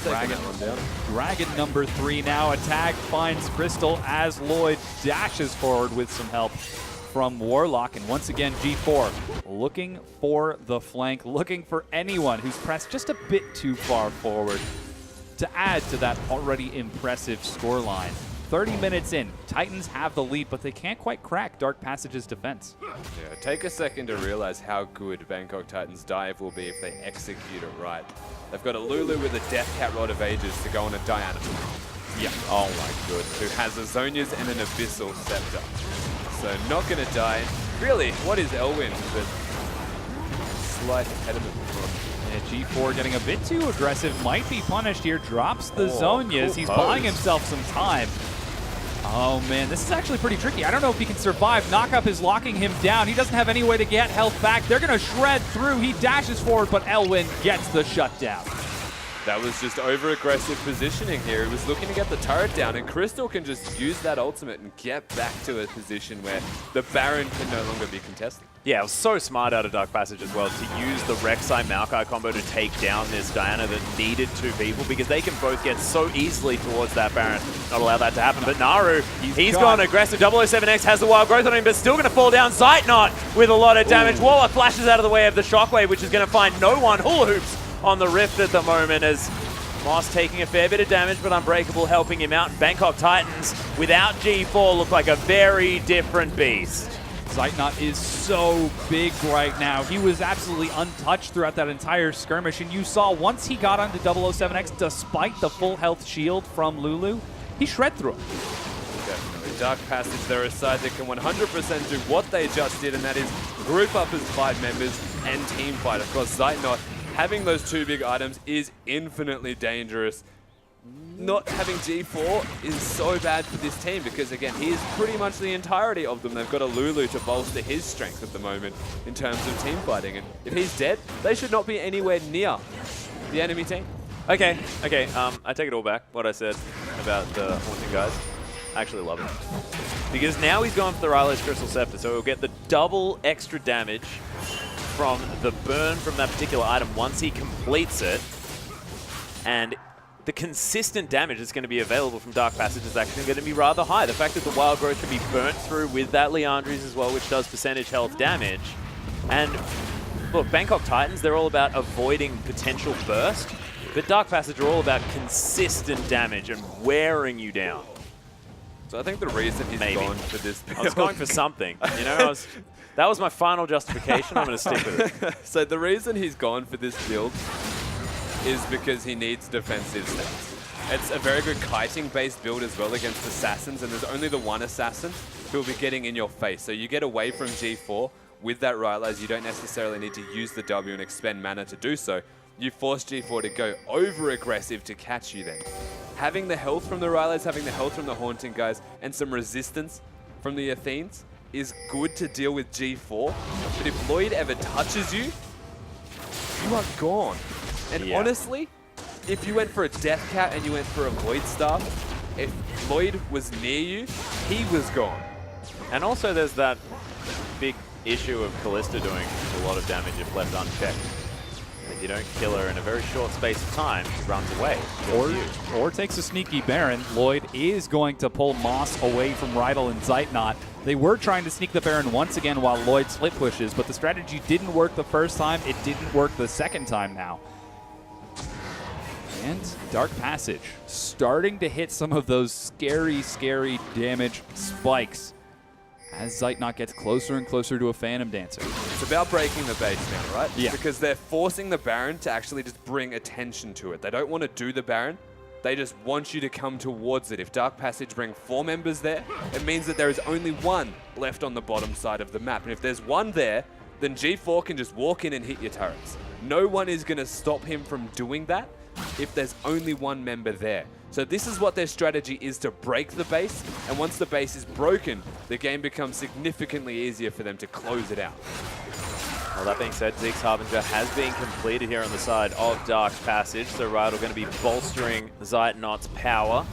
Dragon number 3 now. A tag finds Crystal as Lloyd dashes forward with some help from Warlock. And once again, G4 looking for the flank, looking for anyone who's pressed just a bit too far forward to add to that already impressive scoreline. 30 minutes in, Titans have the lead, but they can't quite crack Dark Passage's defense.
Yeah, take a second to realize how good Bangkok Titans' dive will be if they execute it right. They've got a Lulu with a Death Cat Rod of Ages to go on a Diana. Yeah, oh my goodness. Who has a Zonia's and an Abyssal Scepter. So not going to die. Really, what is Elwind? But slight impediment from
Yeah, G4 getting a bit too aggressive, might be punished here, drops the Zonias.
Cool
He's
pose.
buying himself some time. Oh man, this is actually pretty tricky. I don't know if he can survive. Knockup is locking him down. He doesn't have any way to get health back. They're gonna shred through. He dashes forward, but Elwin gets the shutdown.
That was just over-aggressive positioning here. He was looking to get the turret down, and Crystal can just use that ultimate and get back to a position where the Baron can no longer be contested.
Yeah, it was so smart out of Dark Passage as well to use the Rek'Sai Maokai combo to take down this Diana that needed two people, because they can both get so easily towards that Baron. Not allow that to happen, but Naru, he's gone aggressive. 007X has the wild growth on him, but still going to fall down. Zeitnot with a lot of damage. Warlock flashes out of the way of the Shockwave, which is going to find no one. Hula Hoops on the Rift at the moment as Moss taking a fair bit of damage, but Unbreakable helping him out. And Bangkok Titans, without G4, look like a very different beast.
Zeitnot is so big right now. He was absolutely untouched throughout that entire skirmish, and you saw once he got onto 007X, despite the full health shield from Lulu, he shred through him.
Definitely. Dark Passage, they're a side that can 100% do what they just did, and that is group up as 5 members and team fight. Of course, Zeitnot, having those 2 big items is infinitely dangerous. Not having G4 is so bad for this team because, again, he is pretty much the entirety of them. They've got a Lulu to bolster his strength at the moment in terms of team fighting. And if he's dead, they should not be anywhere near the enemy team.
Okay, I take it all back, what I said about the Haunting guys. I actually love it. Because now he's going for the Rylo's Crystal Scepter, so he'll get the double extra damage from the burn from that particular item once he completes it. And the consistent damage that's going to be available from Dark Passage is actually going to be rather high. The fact that the Wild Growth can be burnt through with that Liandry's as well, which does percentage health damage. And look, Bangkok Titans, they're all about avoiding potential burst, but Dark Passage are all about consistent damage and wearing you down.
So I think the reason he's gone for this build...
I was going for something, you know? That was my final justification. I'm going to stick with it.
So the reason he's gone for this build is because he needs defensive stats. It's a very good kiting-based build as well against assassins, and there's only the one assassin who will be getting in your face. So you get away from G4 with that Rylai's. You don't necessarily need to use the W and expend mana to do so. You force G4 to go over-aggressive to catch you then. Having the health from the Rylai's, having the health from the Haunting guys, and some resistance from the Athenes is good to deal with G4. But if Lloyd ever touches you, you are gone. And honestly, if you went for a Death Cat and you went for a Void Staff, if Lloyd was near you, he was gone.
And also there's that big issue of Callista doing a lot of damage if left unchecked. If you don't kill her in a very short space of time, she runs away.
Or takes a sneaky Baron. Lloyd is going to pull Moss away from Rydal and Zeitnot. They were trying to sneak the Baron once again while Lloyd split pushes, but the strategy didn't work the first time. It didn't work the second time now. And Dark Passage starting to hit some of those scary, scary damage spikes as Zeitnot gets closer and closer to a Phantom Dancer.
It's about breaking the base now, right?
Yeah.
Because they're forcing the Baron to actually just bring attention to it. They don't want to do the Baron. They just want you to come towards it. If Dark Passage bring 4 members there, it means that there is only 1 left on the bottom side of the map. And if there's 1 there, then G4 can just walk in and hit your turrets. No one is going to stop him from doing that if there's only 1 member there. So this is what their strategy is, to break the base, and once the base is broken, the game becomes significantly easier for them to close it out.
Well, that being said, Zeke's Harbinger has been completed here on the side of Dark Passage, so Rydal going to be bolstering Zeitnot's power.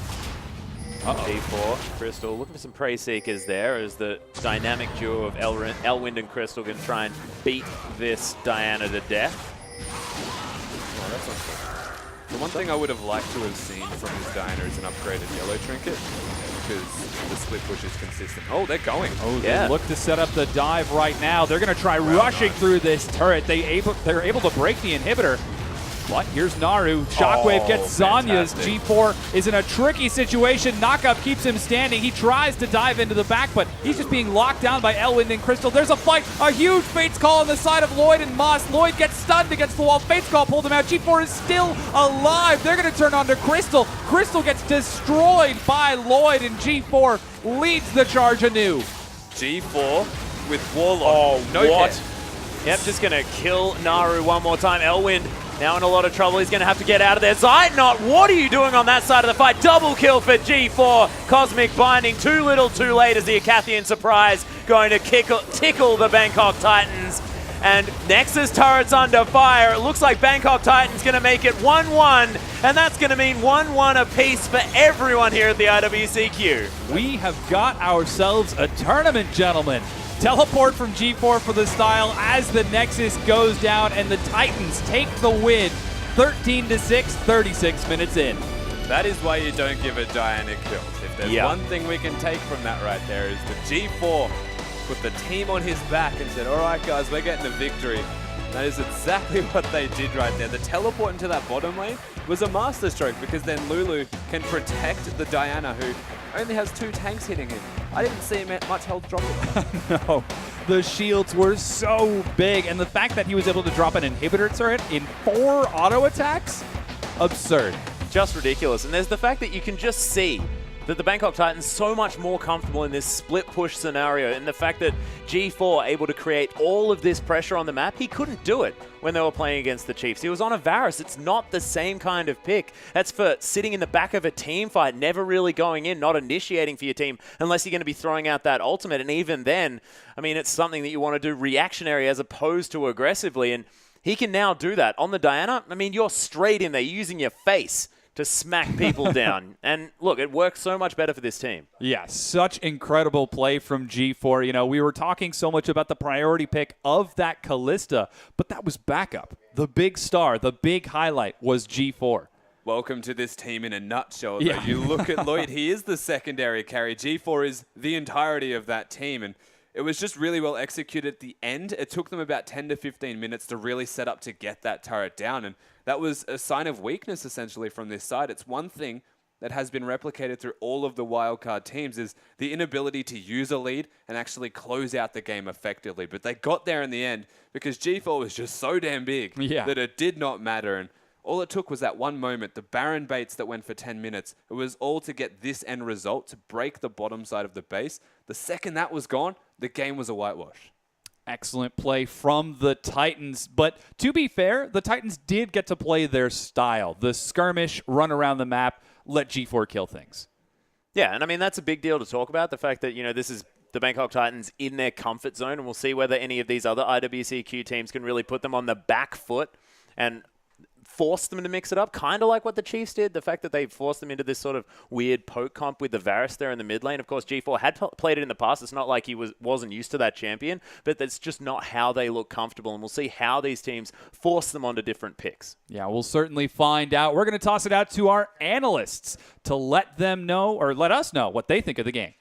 G4, Crystal looking for some Prey Seekers there as the dynamic duo of Elwind and Crystal can try and beat this Diana to death.
Oh, that's unfortunate. The one thing I would have liked to have seen from this Diana is an upgraded yellow trinket, because the split push is consistent. Oh, they're going.
Oh, they look to set up the dive right now. They're going to try rushing through this turret. They're able to break the inhibitor. But here's Naru. Shockwave gets Zanya's. G4 is in a tricky situation. Knockup keeps him standing. He tries to dive into the back, but he's just being locked down by Elwind and Crystal. There's a fight. A huge Fates Call on the side of Lloyd and Moss. Lloyd gets stunned against the wall. Fates Call pulled him out. G4 is still alive. They're going to turn on to Crystal. Crystal gets destroyed by Lloyd, and G4 leads the charge anew.
G4 with Warlock.
No
what?
Yep, just going to kill Naru one more time. Elwind now in a lot of trouble. He's going to have to get out of there. Zeitnot, what are you doing on that side of the fight? Double kill for G4. Cosmic Binding, too little, too late as the Acathian Surprise going to tickle the Bangkok Titans. And Nexus turret's under fire. It looks like Bangkok Titans going to make it 1-1, and that's going to mean 1-1 apiece for everyone here at the IWCQ.
We have got ourselves a tournament, gentlemen. Teleport from G4 for the style as the Nexus goes down, and the Titans take the win 13-6, 36 minutes in.
That is why you don't give a Diana kills. If there's one thing we can take from that right there is the G4 put the team on his back and said, all right, guys, we're getting a victory. That is exactly what they did right there. The teleport into that bottom lane was a masterstroke because then Lulu can protect the Diana, who only has 2 tanks hitting him. I didn't see him at much health dropping.
No, the shields were so big, and the fact that he was able to drop an inhibitor turret in 4 auto attacks, absurd.
Just ridiculous. And there's the fact that you can just see that the Bangkok Titans so much more comfortable in this split push scenario, and the fact that G4 able to create all of this pressure on the map, he couldn't do it when they were playing against the Chiefs. He was on a Varus. It's not the same kind of pick. That's for sitting in the back of a team fight, never really going in, not initiating for your team unless you're going to be throwing out that ultimate. And even then, I mean, it's something that you want to do reactionary as opposed to aggressively, and he can now do that. On the Diana, I mean, you're straight in there using your face to smack people down. And look, it works so much better for this team.
Yeah, such incredible play from G4. You know, we were talking so much about the priority pick of that Kalista, but that was backup. The big star, the big highlight was G4.
Welcome to this team in a nutshell.
Yeah.
You look at Lloyd, he is the secondary carry. G4 is the entirety of that team, and it was just really well executed at the end. It took them about 10 to 15 minutes to really set up to get that turret down, and that was a sign of weakness, essentially, from this side. It's one thing that has been replicated through all of the wildcard teams is the inability to use a lead and actually close out the game effectively. But they got there in the end because G4 was just so damn big that it did not matter. And all it took was that one moment, the Baron baits that went for 10 minutes. It was all to get this end result, to break the bottom side of the base. The second that was gone, the game was a whitewash.
Excellent play from the Titans. But to be fair, the Titans did get to play their style. The skirmish, run around the map, let G4 kill things.
Yeah, and I mean, that's a big deal to talk about. The fact that, you know, this is the Bangkok Titans in their comfort zone, and we'll see whether any of these other IWCQ teams can really put them on the back foot and force them to mix it up, kind of like what the Chiefs did. The fact that they forced them into this sort of weird poke comp with the Varus there in the mid lane. Of course, G4 had played it in the past. It's not like he wasn't used to that champion, but that's just not how they look comfortable, and we'll see how these teams force them onto different picks.
Yeah, we'll certainly find out. We're going to toss it out to our analysts to let them know, or let us know, what they think of the game.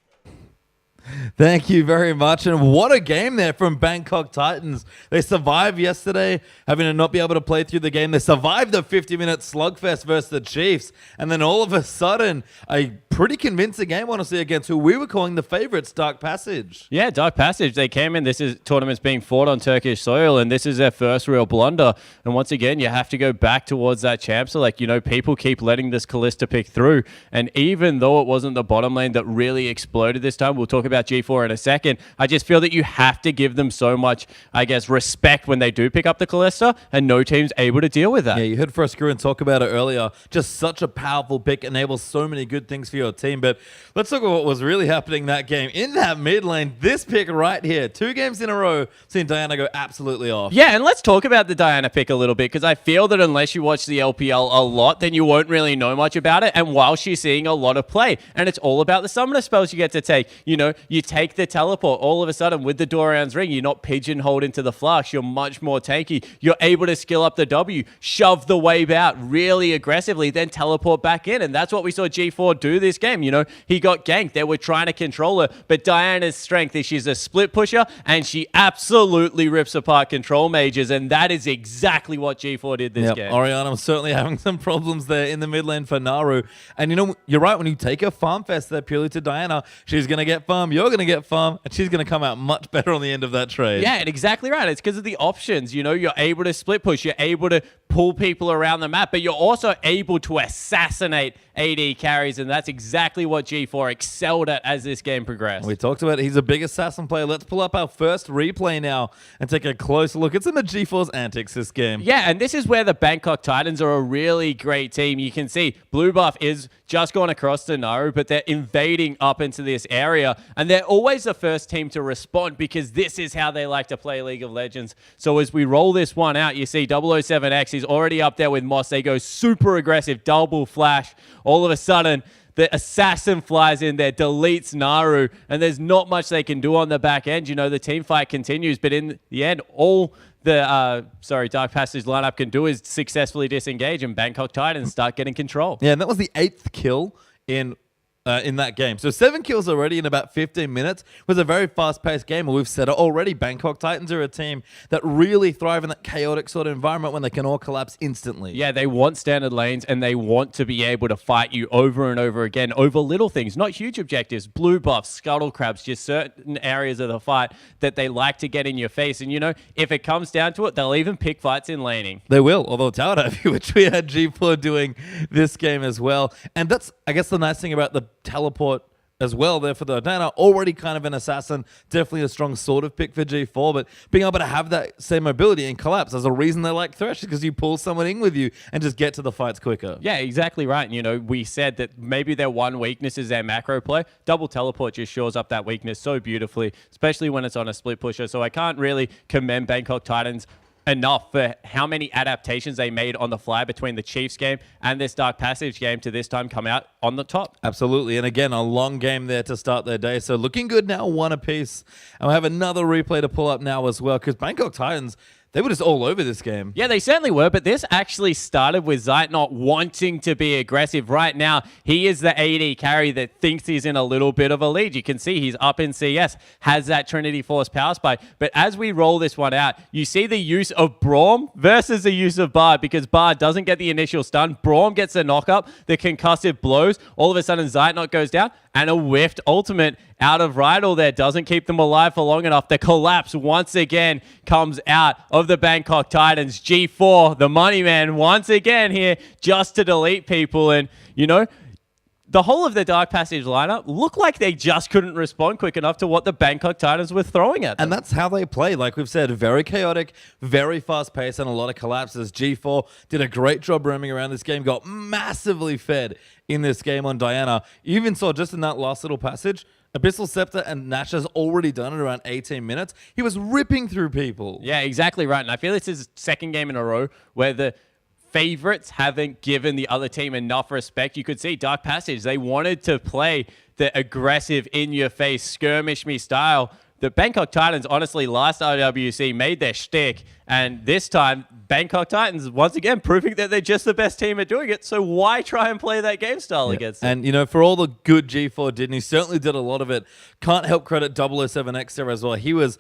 Thank you very much. And what a game there from Bangkok Titans. They survived yesterday, having to not be able to play through the game. They survived the 50-minute slugfest versus the Chiefs. And then all of a sudden, a pretty convincing game, honestly, against who we were calling the favorites, Dark Passage.
Yeah, Dark Passage. They came in. This is tournaments being fought on Turkish soil, and this is their first real blunder. And once again, you have to go back towards that champ. So, like, you know, people keep letting this Kalista pick through. And even though it wasn't the bottom lane that really exploded this time, we'll talk about G4 in a second. I just feel that you have to give them so much, I guess, respect when they do pick up the Kalista, and no team's able to deal with that.
Yeah, you heard Frescurran talk about it earlier. Just such a powerful pick, enables so many good things for your team. But let's talk about what was really happening that game. In that mid lane, this pick right here, 2 games in a row, seeing Diana go absolutely off.
Yeah, and let's talk about the Diana pick a little bit, because I feel that unless you watch the LPL a lot, then you won't really know much about it. And while she's seeing a lot of play, and it's all about the summoner spells you get to take. You know, you take the teleport, all of a sudden with the Doran's ring, you're not pigeonholed into the flash, you're much more tanky, you're able to skill up the W, shove the wave out really aggressively, then teleport back in, and that's what we saw G4 do this game. You know, he got ganked, they were trying to control her, but Diana's strength is she's a split pusher, and she absolutely rips apart control mages, and that is exactly what G4 did this game.
Oriana was certainly having some problems there in the mid lane for Naru, and you know, you're right, when you take a farm fest there purely to Diana, she's going to get farm, you're going to get farm, and she's going to come out much better on the end of that trade.
Yeah, and exactly right. It's because of the options. You know, you're able to split push, you're able to pull people around the map, but you're also able to assassinate AD carries, and that's exactly exactly what G4 excelled at as this game progressed.
We talked about it. He's a big assassin player. Let's pull up our first replay now and take a close look at some of G4's antics this game.
Yeah, and this is where the Bangkok Titans are a really great team. You can see Blue Buff is just gone across to Naru, but they're invading up into this area, and they're always the first team to respond because this is how they like to play League of Legends. So as we roll this one out, you see 007X is already up there with Moss. They go super aggressive, double flash. All of a sudden, the assassin flies in there, deletes Naru, and there's not much they can do on the back end. You know, the team fight continues, but in the end, all the Dark Passage lineup can do is successfully disengage, and Bangkok Titans start getting control.
Yeah, and that was the 8th kill in that game. So 7 kills already in about 15 minutes. It was a very fast-paced game, and we've said it already. Bangkok Titans are a team that really thrive in that chaotic sort of environment when they can all collapse instantly.
Yeah, they want standard lanes, and they want to be able to fight you over and over again over little things, not huge objectives. Blue buffs, scuttle crabs, just certain areas of the fight that they like to get in your face. And, you know, if it comes down to it, they'll even pick fights in laning.
They will, although tower diving, which we had G4 doing this game as well. And that's, I guess, the nice thing about the teleport as well there for the Diana. Already kind of an assassin, definitely a strong sort of pick for G4, but being able to have that same mobility and collapse, there's a reason they like Thresh, because you pull someone in with you and just get to the fights quicker.
Yeah, exactly right. You know, we said that maybe their one weakness is their macro play. Double teleport just shores up that weakness so beautifully, especially when it's on a split pusher. So I can't really commend Bangkok Titans enough for how many adaptations they made on the fly between the Chiefs game and this Dark Passage game to this time come out on the top.
Absolutely. And again, a long game there to start their day. So looking good now, 1 apiece. And we have another replay to pull up now as well, because Bangkok Titans, they were just all over this game.
Yeah, they certainly were, but this actually started with Zeit not wanting to be aggressive. Right now, he is the AD carry that thinks he's in a little bit of a lead. You can see he's up in CS, has that Trinity Force power spike. But as we roll this one out, you see the use of Braum versus the use of Bard, because Bard doesn't get the initial stun. Braum gets the knock-up, the concussive blows. All of a sudden, Zeit not goes down, and a whiffed ultimate out of Rydal there doesn't keep them alive for long enough. The collapse once again comes out of the Bangkok Titans. G4, the money man, once again here just to delete people. And, you know, the whole of the Dark Passage lineup looked like they just couldn't respond quick enough to what the Bangkok Titans were throwing at them.
And that's how they play. Like we've said, very chaotic, very fast-paced, and a lot of collapses. G4 did a great job roaming around this game, got massively fed in this game on Diana. You even saw just in that last little passage, Abyssal Scepter and Nash has already done it around 18 minutes. He was ripping through people.
Yeah, exactly right. And I feel this is the second game in a row where the favorites haven't given the other team enough respect. You could see Dark Passage, they wanted to play the aggressive, in-your-face, skirmish-me style. The Bangkok Titans, honestly, last IWC made their shtick, and this time, Bangkok Titans, once again, proving that they're just the best team at doing it, so why try and play that game style against them?
And, you know, for all the good G4 did, and he certainly did a lot of it, can't help credit 007X there as well. He was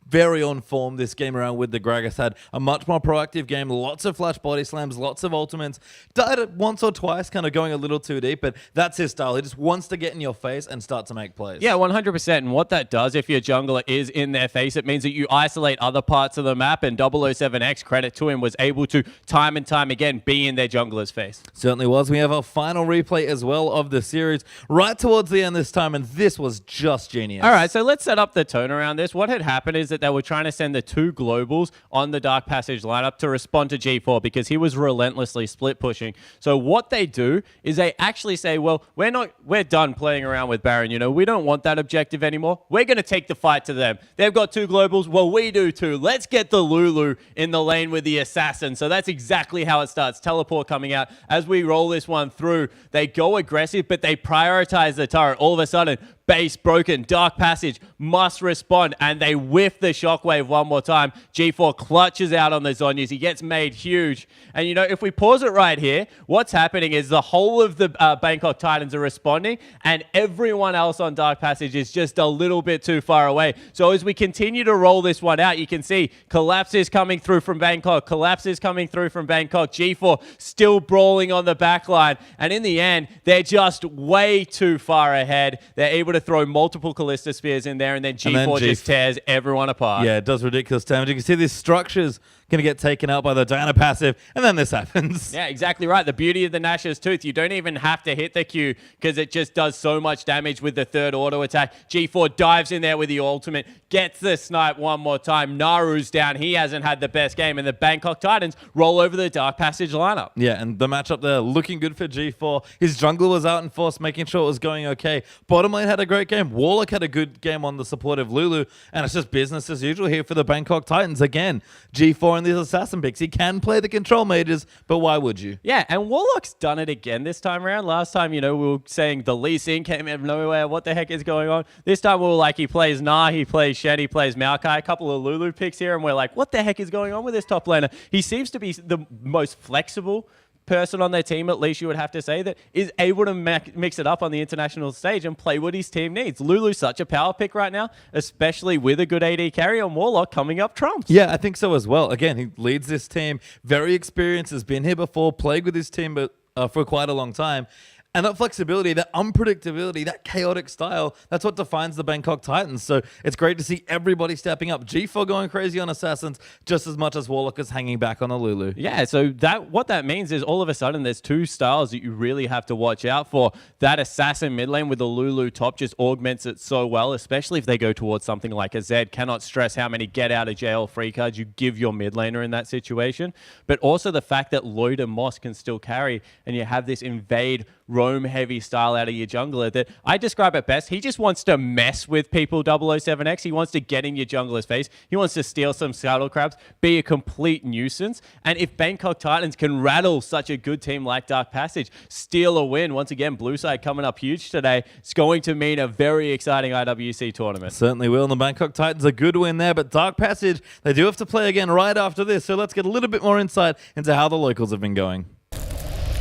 very on form this game around with the Gragas. Had a much more proactive game, lots of flash body slams, lots of ultimates. Died it once or twice, kind of going a little too deep, but that's his style. He just wants to get in your face and start to make plays.
Yeah, 100%. And what that does, if your jungler is in their face, it means that you isolate other parts of the map, and 007X, credit to him, was able to time and time again be in their jungler's face.
Certainly was. We have our final replay as well of the series right towards the end this time, and this was just genius.
All right, so let's set up the tone around this. What had happened is that they were trying to send the 2 globals on the Dark Passage lineup to respond to G4 because he was relentlessly split pushing. So what they do is they actually say, well, we're done playing around with Baron. You know, we don't want that objective anymore. We're going to take the fight to them. They've got 2 globals. Well, we do too. Let's get the Lulu in the lane with the assassin. So that's exactly how it starts. Teleport coming out. As we roll this one through, they go aggressive, but they prioritize the turret. All of a sudden, base broken, Dark Passage must respond, and they whiff the shockwave one more time. G4 clutches out on the Zhonyas. He gets made huge. And, you know, if we pause it right here, what's happening is the whole of the Bangkok Titans are responding, and everyone else on Dark Passage is just a little bit too far away. So as we continue to roll this one out, you can see collapse is coming through from Bangkok. Collapse is coming through from Bangkok. G4 still brawling on the back line. And in the end, they're just way too far ahead. They're able to to throw multiple Callista Spears in there, and then G4 just tears everyone apart.
Yeah, it does ridiculous damage. You can see these structures going to get taken out by the Diana passive, and then this happens.
Yeah, exactly right. The beauty of the Nash's Tooth, you don't even have to hit the Q because it just does so much damage with the third auto attack. G4 dives in there with the ultimate, gets the snipe one more time. Naru's down. He hasn't had the best game, and the Bangkok Titans roll over the Dark Passage lineup.
Yeah, and the matchup there looking good for G4. His jungle was out in force, making sure it was going okay. Bottom lane had a great game. Warlock had a good game on the supportive Lulu, and it's just business as usual here for the Bangkok Titans. Again, G4 and these assassin picks. He can play the control mages, but why would you?
Yeah, and Warlock's done it again this time around. Last time, we were saying the Lee Sin came out of nowhere. What the heck is going on? This time we were like, he plays Na, he plays Shen, he plays Maokai, a couple of Lulu picks here, and we're like, what the heck is going on with this top laner? He seems to be the most flexible person on their team, at least you would have to say, that is able to mix it up on the international stage and play what his team needs. Lulu's such a power pick right now, especially with a good AD carry on Warlock coming up trumps.
Yeah, I think so as well. Again, he leads this team, very experienced, has been here before, played with his team for quite a long time. And that flexibility, that unpredictability, that chaotic style, that's what defines the Bangkok Titans. So it's great to see everybody stepping up. G4 going crazy on Assassins just as much as Warlock is hanging back on a Lulu.
Yeah, so what that means is all of a sudden there's two styles that you really have to watch out for. That Assassin mid lane with the Lulu top just augments it so well, especially if they go towards something like a Zed. Cannot stress how many get out of jail free cards you give your mid laner in that situation. But also the fact that Lloyd and Moss can still carry, and you have this invade roam heavy style out of your jungler that I describe it best. He just wants to mess with people 007X. He wants to get in your jungler's face. He wants to steal some scuttle crabs, be a complete nuisance. And if Bangkok Titans can rattle such a good team like Dark Passage, steal a win, once again, blue side coming up huge today, it's going to mean a very exciting IWC tournament.
Certainly will. And the Bangkok Titans, a good win there. But Dark Passage, they do have to play again right after this. So let's get a little bit more insight into how the locals have been going.